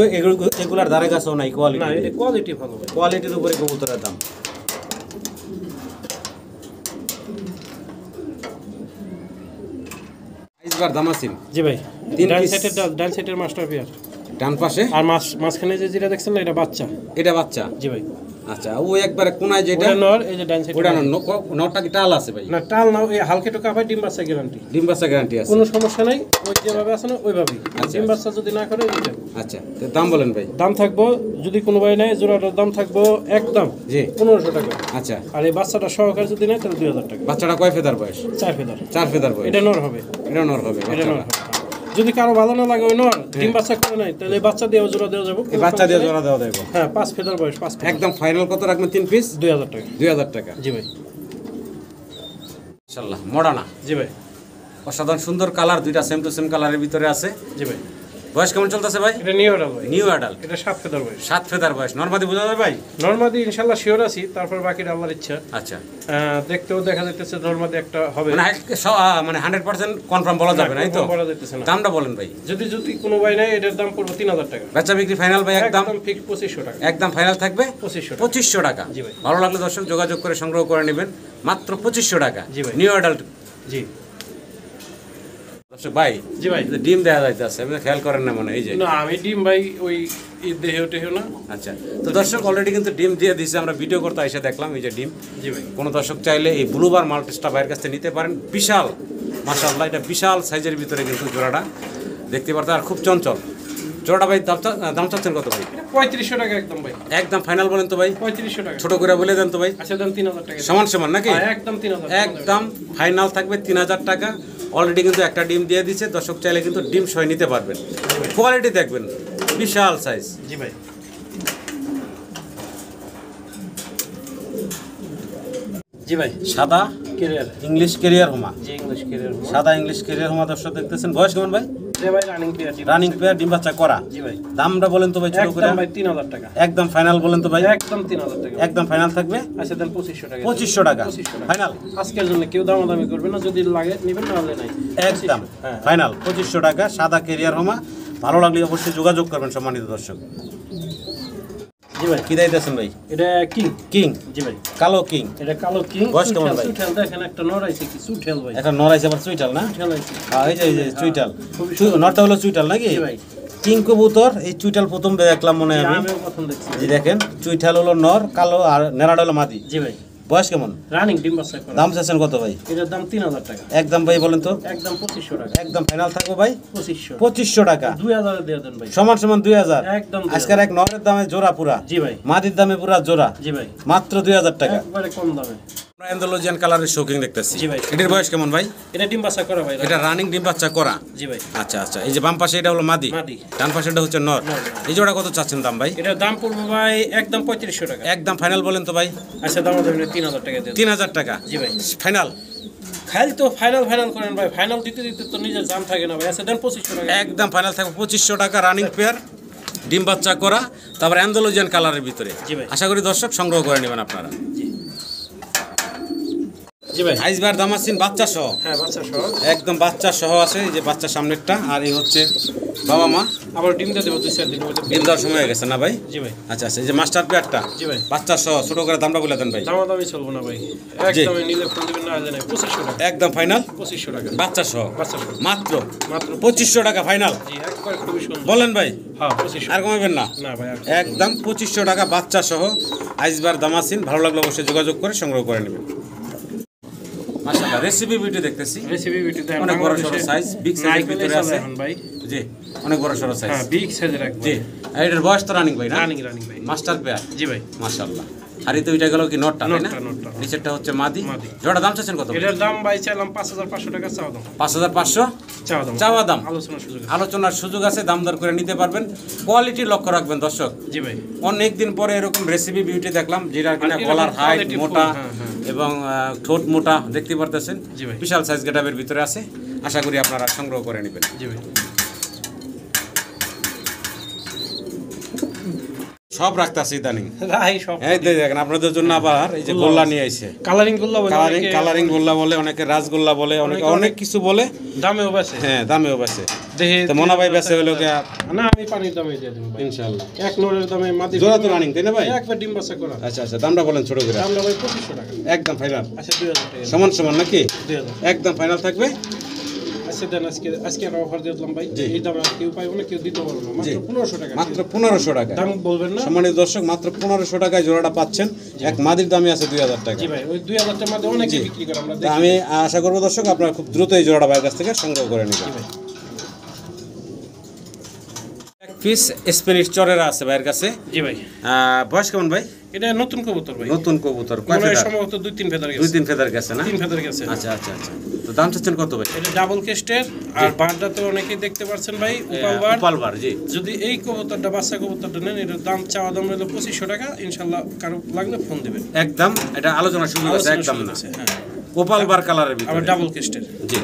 [SPEAKER 1] এগুলার ধারে কাছেও নাই কোয়ালিটি।
[SPEAKER 2] না এটা কোয়ালিটি ভালো ভাই,
[SPEAKER 1] কোয়ালিটির উপরে কবুতরের দাম। আইসবার দামাসিন।
[SPEAKER 2] জি ভাই।
[SPEAKER 1] তিন
[SPEAKER 2] ডান
[SPEAKER 1] piece।
[SPEAKER 2] সাইডের মাস্টার পেয়ার।
[SPEAKER 1] ডান পাশে
[SPEAKER 2] আর মাঝখানে যেটা দেখছেন না, এটা বাচ্চা।
[SPEAKER 1] এটা বাচ্চা।
[SPEAKER 2] জি ভাই।
[SPEAKER 1] আচ্ছা, ও একবারে কোনায় যেটা
[SPEAKER 2] এটা নর, এই যে ডান সাইডে।
[SPEAKER 1] ওটা নটা কি টাল আছে ভাই?
[SPEAKER 2] না টাল না, এই হালকা টুকা ভাই, ডিম বাচ্চা গ্যারান্টি।
[SPEAKER 1] ডিম বাচ্চা গ্যারান্টি আছে,
[SPEAKER 2] কোনো সমস্যা নাই, ওই যেভাবে আছে না ওইভাবেই।
[SPEAKER 1] আচ্ছা।
[SPEAKER 2] ডিম বাচ্চা যদি না করে ওইটা।
[SPEAKER 1] আচ্ছা, তো দাম বলেন ভাই।
[SPEAKER 2] দাম থাকবো, যদি কোনো ভাই নেয় জোড়াটার দাম থাকবো একদম
[SPEAKER 1] জি
[SPEAKER 2] 1500 টাকা।
[SPEAKER 1] আচ্ছা,
[SPEAKER 2] আর এই বাচ্চাটা সহকারে যদি নেয় তাহলে 2000 টাকা।
[SPEAKER 1] বাচ্চাটা কয় ফেদার বয়স?
[SPEAKER 2] 4 ফেদার।
[SPEAKER 1] 4 ফেদার বয়স।
[SPEAKER 2] এটা নর হবে।
[SPEAKER 1] এটা নর হবে।
[SPEAKER 2] এটা নর
[SPEAKER 1] বাচ্চাটা।
[SPEAKER 2] হবে। যদি কারো ভালো না লাগে ওই নর, ডিম বাচ্চা করে নাই, তাহলে এই বাচ্চা দিয়ে জোড়া দেওয়া যাবে।
[SPEAKER 1] এই বাচ্চা দিয়ে জোড়া দেওয়া যাবে।
[SPEAKER 2] হ্যাঁ 5 ফেদার বয়স, 5 ফেদার।
[SPEAKER 1] একদম ফাইনাল কত রাখবেন? 3 পিস
[SPEAKER 2] 2000 টাকা।
[SPEAKER 1] 2000 টাকা।
[SPEAKER 2] জি ভাই।
[SPEAKER 1] ইনশাআল্লাহ মডানা।
[SPEAKER 2] জি ভাই।
[SPEAKER 1] অসাধারণ সুন্দর কালার, দুইটা সেম টু সেম কালারের ভিতরে আছে।
[SPEAKER 2] জি ভাই।
[SPEAKER 1] বয়স কেমন চলতেছে ভাই?
[SPEAKER 2] এটা নিউ অ্যাডাল্ট ভাই।
[SPEAKER 1] New adult.
[SPEAKER 2] এটা 7 ফেদার বয়স।
[SPEAKER 1] 7 ফেদার বয়স। নরমাদি বোঝা যায় ভাই?
[SPEAKER 2] নরমাদি ইনশাআল্লাহ শিওর আছি, তারপর বাকিটা আল্লাহর ইচ্ছা।
[SPEAKER 1] আচ্ছা,
[SPEAKER 2] দেখতেও দেখা যাইতেছে নরমাদি একটা হবে।
[SPEAKER 1] মানে 100% কনফার্ম বলা যাবে না, এই তো?
[SPEAKER 2] বলা যাইতেছে না।
[SPEAKER 1] দামটা বলেন ভাই।
[SPEAKER 2] যদি কোনো ভাই নেয়, এটার দাম পড়বে 3000 টাকা।
[SPEAKER 1] বেচা বিক্রি ফাইনাল ভাই? একদম
[SPEAKER 2] ফিক্স 2500 টাকা।
[SPEAKER 1] একদম ফাইনাল থাকবে
[SPEAKER 2] 2500
[SPEAKER 1] টাকা।
[SPEAKER 2] জি ভাই।
[SPEAKER 1] ভালো লাগলে দর্শক যোগাযোগ করে সংগ্রহ করে নেবেন, মাত্র 2500 টাকা।
[SPEAKER 2] জি ভাই।
[SPEAKER 1] New adult.
[SPEAKER 2] জি।
[SPEAKER 1] দর্শক ভাই,
[SPEAKER 2] জি ভাই,
[SPEAKER 1] ডিম দেখা যাইতেছে, আপনি খেয়াল করেন না মনে হয়, এই যে
[SPEAKER 2] না আমি ডিম ভাই ওই দেহে টেহে না।
[SPEAKER 1] আচ্ছা, তো দর্শক অলরেডি কিন্তু ডিম দিয়ে দিয়েছে, আমরা ভিডিও করতে এসে দেখলাম এই যে ডিম।
[SPEAKER 2] জি ভাই,
[SPEAKER 1] কোনো দর্শক চাইলে এই ব্লুবার মাল্টিস্টার ভাইয়ের কাছ থেকে নিতে পারেন। বিশাল মাশাআল্লাহ, এটা বিশাল সাইজের ভিতরে কিন্তু জোড়াটা দেখতে পারতেন, আর খুব চঞ্চল জোড়াটা। ভাই দাম চাচ্ছেন কত ভাই?
[SPEAKER 2] 3500 টাকা একদম ভাই,
[SPEAKER 1] একদম ফাইনাল বলেন তো ভাই।
[SPEAKER 2] 3500 টাকা
[SPEAKER 1] ছোট করে বলে দেন তো ভাই।
[SPEAKER 2] আচ্ছা দাম 3000 টাকা,
[SPEAKER 1] সমান সমান নাকি?
[SPEAKER 2] একদম 3000,
[SPEAKER 1] একদম ফাইনাল থাকবে 3000 টাকা। অলরেডি কিন্তু একটা ডিম দিয়ে দিচ্ছে, দর্শক চাইলে কিন্তু ডিম সহ নিতে পারবেন। কোয়ালিটি দেখবেন, বিশাল সাইজ।
[SPEAKER 2] জি ভাই, জি ভাই,
[SPEAKER 1] সাদা
[SPEAKER 2] ক্যারিয়ার,
[SPEAKER 1] ইংলিশ ক্যারিয়ার হোমা,
[SPEAKER 2] জি ইংলিশ ক্যারিয়ার,
[SPEAKER 1] সাদা ইংলিশ ক্যারিয়ার হোমা দর্শক দেখতেছেন। বয়স কেমন ভাই?
[SPEAKER 2] জি ভাই, রানিং পেয়ার,
[SPEAKER 1] রানিং পেয়ার, ডিম বাচ্চা করা।
[SPEAKER 2] জি ভাই,
[SPEAKER 1] দামটা বলেন তো ভাই ছোট করে।
[SPEAKER 2] একদম ভাই 3000 টাকা,
[SPEAKER 1] একদম ফাইনাল বলেন তো ভাই।
[SPEAKER 2] একদম 3000 টাকা,
[SPEAKER 1] একদম ফাইনাল থাকবে।
[SPEAKER 2] আচ্ছা দাম 2500 টাকা,
[SPEAKER 1] 2500 টাকা
[SPEAKER 2] 2500 টাকা
[SPEAKER 1] ফাইনাল।
[SPEAKER 2] আজকের জন্য কেউ দামাদামি করবে না, যদি লাগে নেবেন, না হলে নাই।
[SPEAKER 1] একদম
[SPEAKER 2] হ্যাঁ,
[SPEAKER 1] ফাইনাল 2500 টাকা, সাদা ক্যারিয়ার হোমা। ভালো লাগলে অবশ্যই যোগাযোগ করবেন সম্মানিত দর্শক।
[SPEAKER 2] জি ভাই,
[SPEAKER 1] কি দিতেছেন ভাই?
[SPEAKER 2] এটা কিং,
[SPEAKER 1] কিং,
[SPEAKER 2] জি ভাই,
[SPEAKER 1] কালো কিং।
[SPEAKER 2] এটা কালো কিং।
[SPEAKER 1] বয়স কেমন ভাই?
[SPEAKER 2] সুঠেল দেখেন, একটা নড়াইছে কি সুঠেল ভাই,
[SPEAKER 1] এখন নরাইছে আবার চুইটাল না?
[SPEAKER 2] সুঠেল আছে।
[SPEAKER 1] হ্যাঁ, এই যে চুইটাল।
[SPEAKER 2] খুবই
[SPEAKER 1] নরটা হলো চুইটাল নাকি?
[SPEAKER 2] জি ভাই,
[SPEAKER 1] কিং কবুতর, এই চুইটাল প্রথম দেখলাম মনে হয় আমি।
[SPEAKER 2] আমিও প্রথম দেখছি।
[SPEAKER 1] জি দেখেন, চুইটাল হলো নর, কালো আর নেড়াটা হলো মাদি।
[SPEAKER 2] জি ভাই,
[SPEAKER 1] বয়স কেমন?
[SPEAKER 2] রানিং ডিম বাচ্চা করা।
[SPEAKER 1] দাম চাচ্ছেন কত ভাই?
[SPEAKER 2] এটার দাম 3000 টাকা,
[SPEAKER 1] একদম ভাই বলেন তো।
[SPEAKER 2] একদম 2500 টাকা,
[SPEAKER 1] একদম ফাইনাল থাকবে ভাই
[SPEAKER 2] 2500,
[SPEAKER 1] 2500 টাকা।
[SPEAKER 2] 2000 এ দিয়ে দেন ভাই,
[SPEAKER 1] সমান সমান 2000।
[SPEAKER 2] একদম 2000
[SPEAKER 1] আজকের এক নরের দামে জোড়া পুরা,
[SPEAKER 2] জি ভাই,
[SPEAKER 1] মাদির দামে পুরা জোড়া,
[SPEAKER 2] জি ভাই,
[SPEAKER 1] মাত্র 2000 টাকা।
[SPEAKER 2] একবারে কম দামে।
[SPEAKER 1] আমরা এন্ডোলজিয়ান কালারের শৌকিং দেখতেছি।
[SPEAKER 2] জি ভাই।
[SPEAKER 1] এটার বয়স কেমন ভাই?
[SPEAKER 2] এটা ডিম বাচ্চা করা ভাই,
[SPEAKER 1] এটা রানিং ডিম বাচ্চা করা।
[SPEAKER 2] জি ভাই,
[SPEAKER 1] আচ্ছা আচ্ছা, এই যে বাম পাশে এটা হলো মাদি,
[SPEAKER 2] মাদি,
[SPEAKER 1] ডান পাশে এটা হচ্ছে নর। এই জোড়া কত চাচ্ছেন দাম ভাই?
[SPEAKER 2] এটার দাম পড়বে ভাই একদম 3500 টাকা,
[SPEAKER 1] একদম ফাইনাল বলেন তো ভাই।
[SPEAKER 2] আচ্ছা দাম দেবেন 3000 টাকা দিয়ে।
[SPEAKER 1] 3000 টাকা
[SPEAKER 2] জি ভাই,
[SPEAKER 1] ফাইনাল।
[SPEAKER 2] খালি তো ফাইনাল করেন ভাই, ফাইনাল দিতে দিতে তো নিজের জাম থাকে না ভাই। আচ্ছা দেন 2500 টাকা,
[SPEAKER 1] একদম ফাইনাল থাকবে 2500 টাকা, রানিং পেয়ার, ডিম বাচ্চা করা, তারপর অ্যান্ডোলজিয়ান কালারের ভিতরে।
[SPEAKER 2] জি ভাই,
[SPEAKER 1] আশা করি দর্শক সংগ্রহ করে নেবেন আপনারা।
[SPEAKER 2] জি ভাই,
[SPEAKER 1] আইসবার দামাসিন বাচ্চা সহ,
[SPEAKER 2] হ্যাঁ বাচ্চা সহ,
[SPEAKER 1] একদম বাচ্চা সহ আছে। এই যে বাচ্চা সামনেরটা, আর এই হচ্ছে বাবা মা।
[SPEAKER 2] আবার ডিম দিয়ে দেবো 2-4 দিনের মধ্যে।
[SPEAKER 1] ডিম দেওয়ার সময় হয়ে গেছে না ভাই?
[SPEAKER 2] জি ভাই,
[SPEAKER 1] আচ্ছা আচ্ছা, এই যে মাস্টার পেয়ারটা
[SPEAKER 2] জি ভাই,
[SPEAKER 1] বাচ্চা সহ, ছোট করে দামটা বলে দেন ভাই।
[SPEAKER 2] দামাদামি চলবো না ভাই, একদম নিলে ফোন দিবেন, না হলে নাই। 2500 টাকা,
[SPEAKER 1] একদম ফাইনাল
[SPEAKER 2] 2500 টাকা,
[SPEAKER 1] বাচ্চা সহ,
[SPEAKER 2] বাচ্চা সহ,
[SPEAKER 1] মাত্র
[SPEAKER 2] মাত্র
[SPEAKER 1] 2500 টাকা ফাইনাল।
[SPEAKER 2] জি, একবার খুবই সুন্দর।
[SPEAKER 1] বলেন ভাই,
[SPEAKER 2] হ্যাঁ 2500,
[SPEAKER 1] আর কমাবেন না?
[SPEAKER 2] না ভাই,
[SPEAKER 1] একদম 2500 টাকা বাচ্চা সহ আইসবার দামাসিন। ভালো লাগলে অবশ্যই যোগাযোগ করে সংগ্রহ করে নেবেন। মাশাআল্লাহ, রেসিপি ভিডিও দেখতেছি,
[SPEAKER 2] রেসিপি ভিডিও দেন,
[SPEAKER 1] অনেক বড় সরো সাইজ, বিগ সাইজের ভিতরে আছে
[SPEAKER 2] এখন ভাই।
[SPEAKER 1] জি, অনেক বড় সরো সাইজ।
[SPEAKER 2] হ্যাঁ বিগ সাইজের একবার।
[SPEAKER 1] জি, আর এটার বয়স তো রানিং ভাই না?
[SPEAKER 2] রানিং ভাই,
[SPEAKER 1] মাস্টার পেয়ার।
[SPEAKER 2] জি ভাই,
[SPEAKER 1] মাশাআল্লাহ। আর এই তো এটা গেল কি নটটা, তাই না?
[SPEAKER 2] নটটা।
[SPEAKER 1] নিচেরটা হচ্ছে মাদি।
[SPEAKER 2] মাদি।
[SPEAKER 1] জোড়া দাম চাচ্ছেন কত?
[SPEAKER 2] এটার দাম ভাই চাইলাম 5500 টাকা, চাওয়া দাম
[SPEAKER 1] 5500
[SPEAKER 2] দাম,
[SPEAKER 1] চাওয়া দাম।
[SPEAKER 2] আলোচনার সুযোগ আছে।
[SPEAKER 1] আলোচনার সুযোগ আছে, দাম দর করে নিতে পারবেন। কোয়ালিটি লক্ষ্য রাখবেন দর্শক।
[SPEAKER 2] জি ভাই,
[SPEAKER 1] অনেক দিন পরে এরকম রেসিপি বিউটি দেখলাম, যেটা কিনা
[SPEAKER 2] আর এরকম
[SPEAKER 1] গলার হাইট
[SPEAKER 2] quality
[SPEAKER 1] মোটা,
[SPEAKER 2] full, হ্যাঁ, হ্যাঁ।
[SPEAKER 1] এবং ঠোঁট মোটা দেখতে পারতেছেন।
[SPEAKER 2] জি ভাই,
[SPEAKER 1] বিশাল সাইজ গেটাবের ভিতরে আছে, আশা করি আপনারা সংগ্রহ করে নেবেন।
[SPEAKER 2] জি ভাই,
[SPEAKER 1] সব রাখতেছি ইদানিং।
[SPEAKER 2] রাই সব
[SPEAKER 1] এই দেখেন আপনাদের জন্য আবার এই যে গোল্লা নিয়ে আইছে।
[SPEAKER 2] কালারিং গুলো বলে,
[SPEAKER 1] কালারিং গোল্লা বলে, অনেকে রাজগোল্লা বলে, অনেকে অনেক কিছু বলে।
[SPEAKER 2] দামেও বেশি,
[SPEAKER 1] হ্যাঁ, দামেও বেশে।
[SPEAKER 2] দেখে
[SPEAKER 1] তো মনা ভাই বেচে হলো কি?
[SPEAKER 2] না আমি পানির দামে দিয়ে দেব ভাই,
[SPEAKER 1] ইনশাআল্লাহ।
[SPEAKER 2] এক নোরের দামে মাদি
[SPEAKER 1] জোড়া তো রানিং, তাই না ভাই?
[SPEAKER 2] একবার ডিম বাচ্চা করা।
[SPEAKER 1] আচ্ছা আচ্ছা, দামটা বলেন ছোট করে।
[SPEAKER 2] দামটা ভাই 2500 টাকা,
[SPEAKER 1] একদম ফাইনাল,
[SPEAKER 2] আচ্ছা 2000 টাকা,
[SPEAKER 1] সমান সমান নাকি?
[SPEAKER 2] 2000।
[SPEAKER 1] একদম ফাইনাল থাকবে।
[SPEAKER 2] আচ্ছা দেন, আজকে আর অফার দিয়ে দিলাম ভাই,
[SPEAKER 1] জি।
[SPEAKER 2] এই দামে আর কেউ পাইবো না, কেউ দিতে পারবো না, মাত্র 1500 টাকা।
[SPEAKER 1] মাত্র 1500 টাকা।
[SPEAKER 2] দাম বলবেন না?
[SPEAKER 1] সম্মানিত দর্শক, মাত্র 1500 টাকায় জোড়াটা পাচ্ছেন। এক মাদির দামই আছে 2000 টাকা।
[SPEAKER 2] জি ভাই, ওই 2000 টাকার মধ্যে অনেকে বিক্রি করে, আমরা
[SPEAKER 1] তা
[SPEAKER 2] দেখি।
[SPEAKER 1] আমি আশা করবো দর্শক আপনারা খুব দ্রুত এই জোড়াটা ভাইয়ের কাছ থেকে সংগ্রহ করে নেবেন।
[SPEAKER 2] ভাই,
[SPEAKER 1] এক পিস স্প্যানিশ চরেরা আছে ভাইয়ের কাছে।
[SPEAKER 2] জি ভাই,
[SPEAKER 1] বয়স কেমন ভাই?
[SPEAKER 2] এটা নতুন কবুতর ভাই,
[SPEAKER 1] নতুন কবুতর, কয়
[SPEAKER 2] মনে হয়
[SPEAKER 1] ফেদার?
[SPEAKER 2] সম্ভবত 2-3 ফেদার গেছে,
[SPEAKER 1] 2-3 ফেদার গেছে না?
[SPEAKER 2] 3 ফেদার গেছে।
[SPEAKER 1] আচ্ছা আচ্ছা আচ্ছা, তো দাম চাচ্ছেন কত ভাই?
[SPEAKER 2] এটা ডাবল কেস্টের, আর বারটা তো অনেকেই দেখতে পাচ্ছেন ভাই, উপাল বার।
[SPEAKER 1] উপাল বার, জি।
[SPEAKER 2] যদি এই কবুতরটা, বাচ্চা কবুতরটা নেন, এটার দাম চাওয়া দাম হলো 2500 টাকা। ইনশাআল্লাহ কারো লাগলে ফোন দিবেন,
[SPEAKER 1] একদম, এটা আলোচনা সুযোগ আছে,
[SPEAKER 2] আলোচনার
[SPEAKER 1] একদম
[SPEAKER 2] সুযোগ
[SPEAKER 1] না।
[SPEAKER 2] আছে, হ্যাঁ।
[SPEAKER 1] ওপাল বার কালারের
[SPEAKER 2] আবার
[SPEAKER 1] ভিতরে,
[SPEAKER 2] ডাবল কেস্টের।
[SPEAKER 1] জি।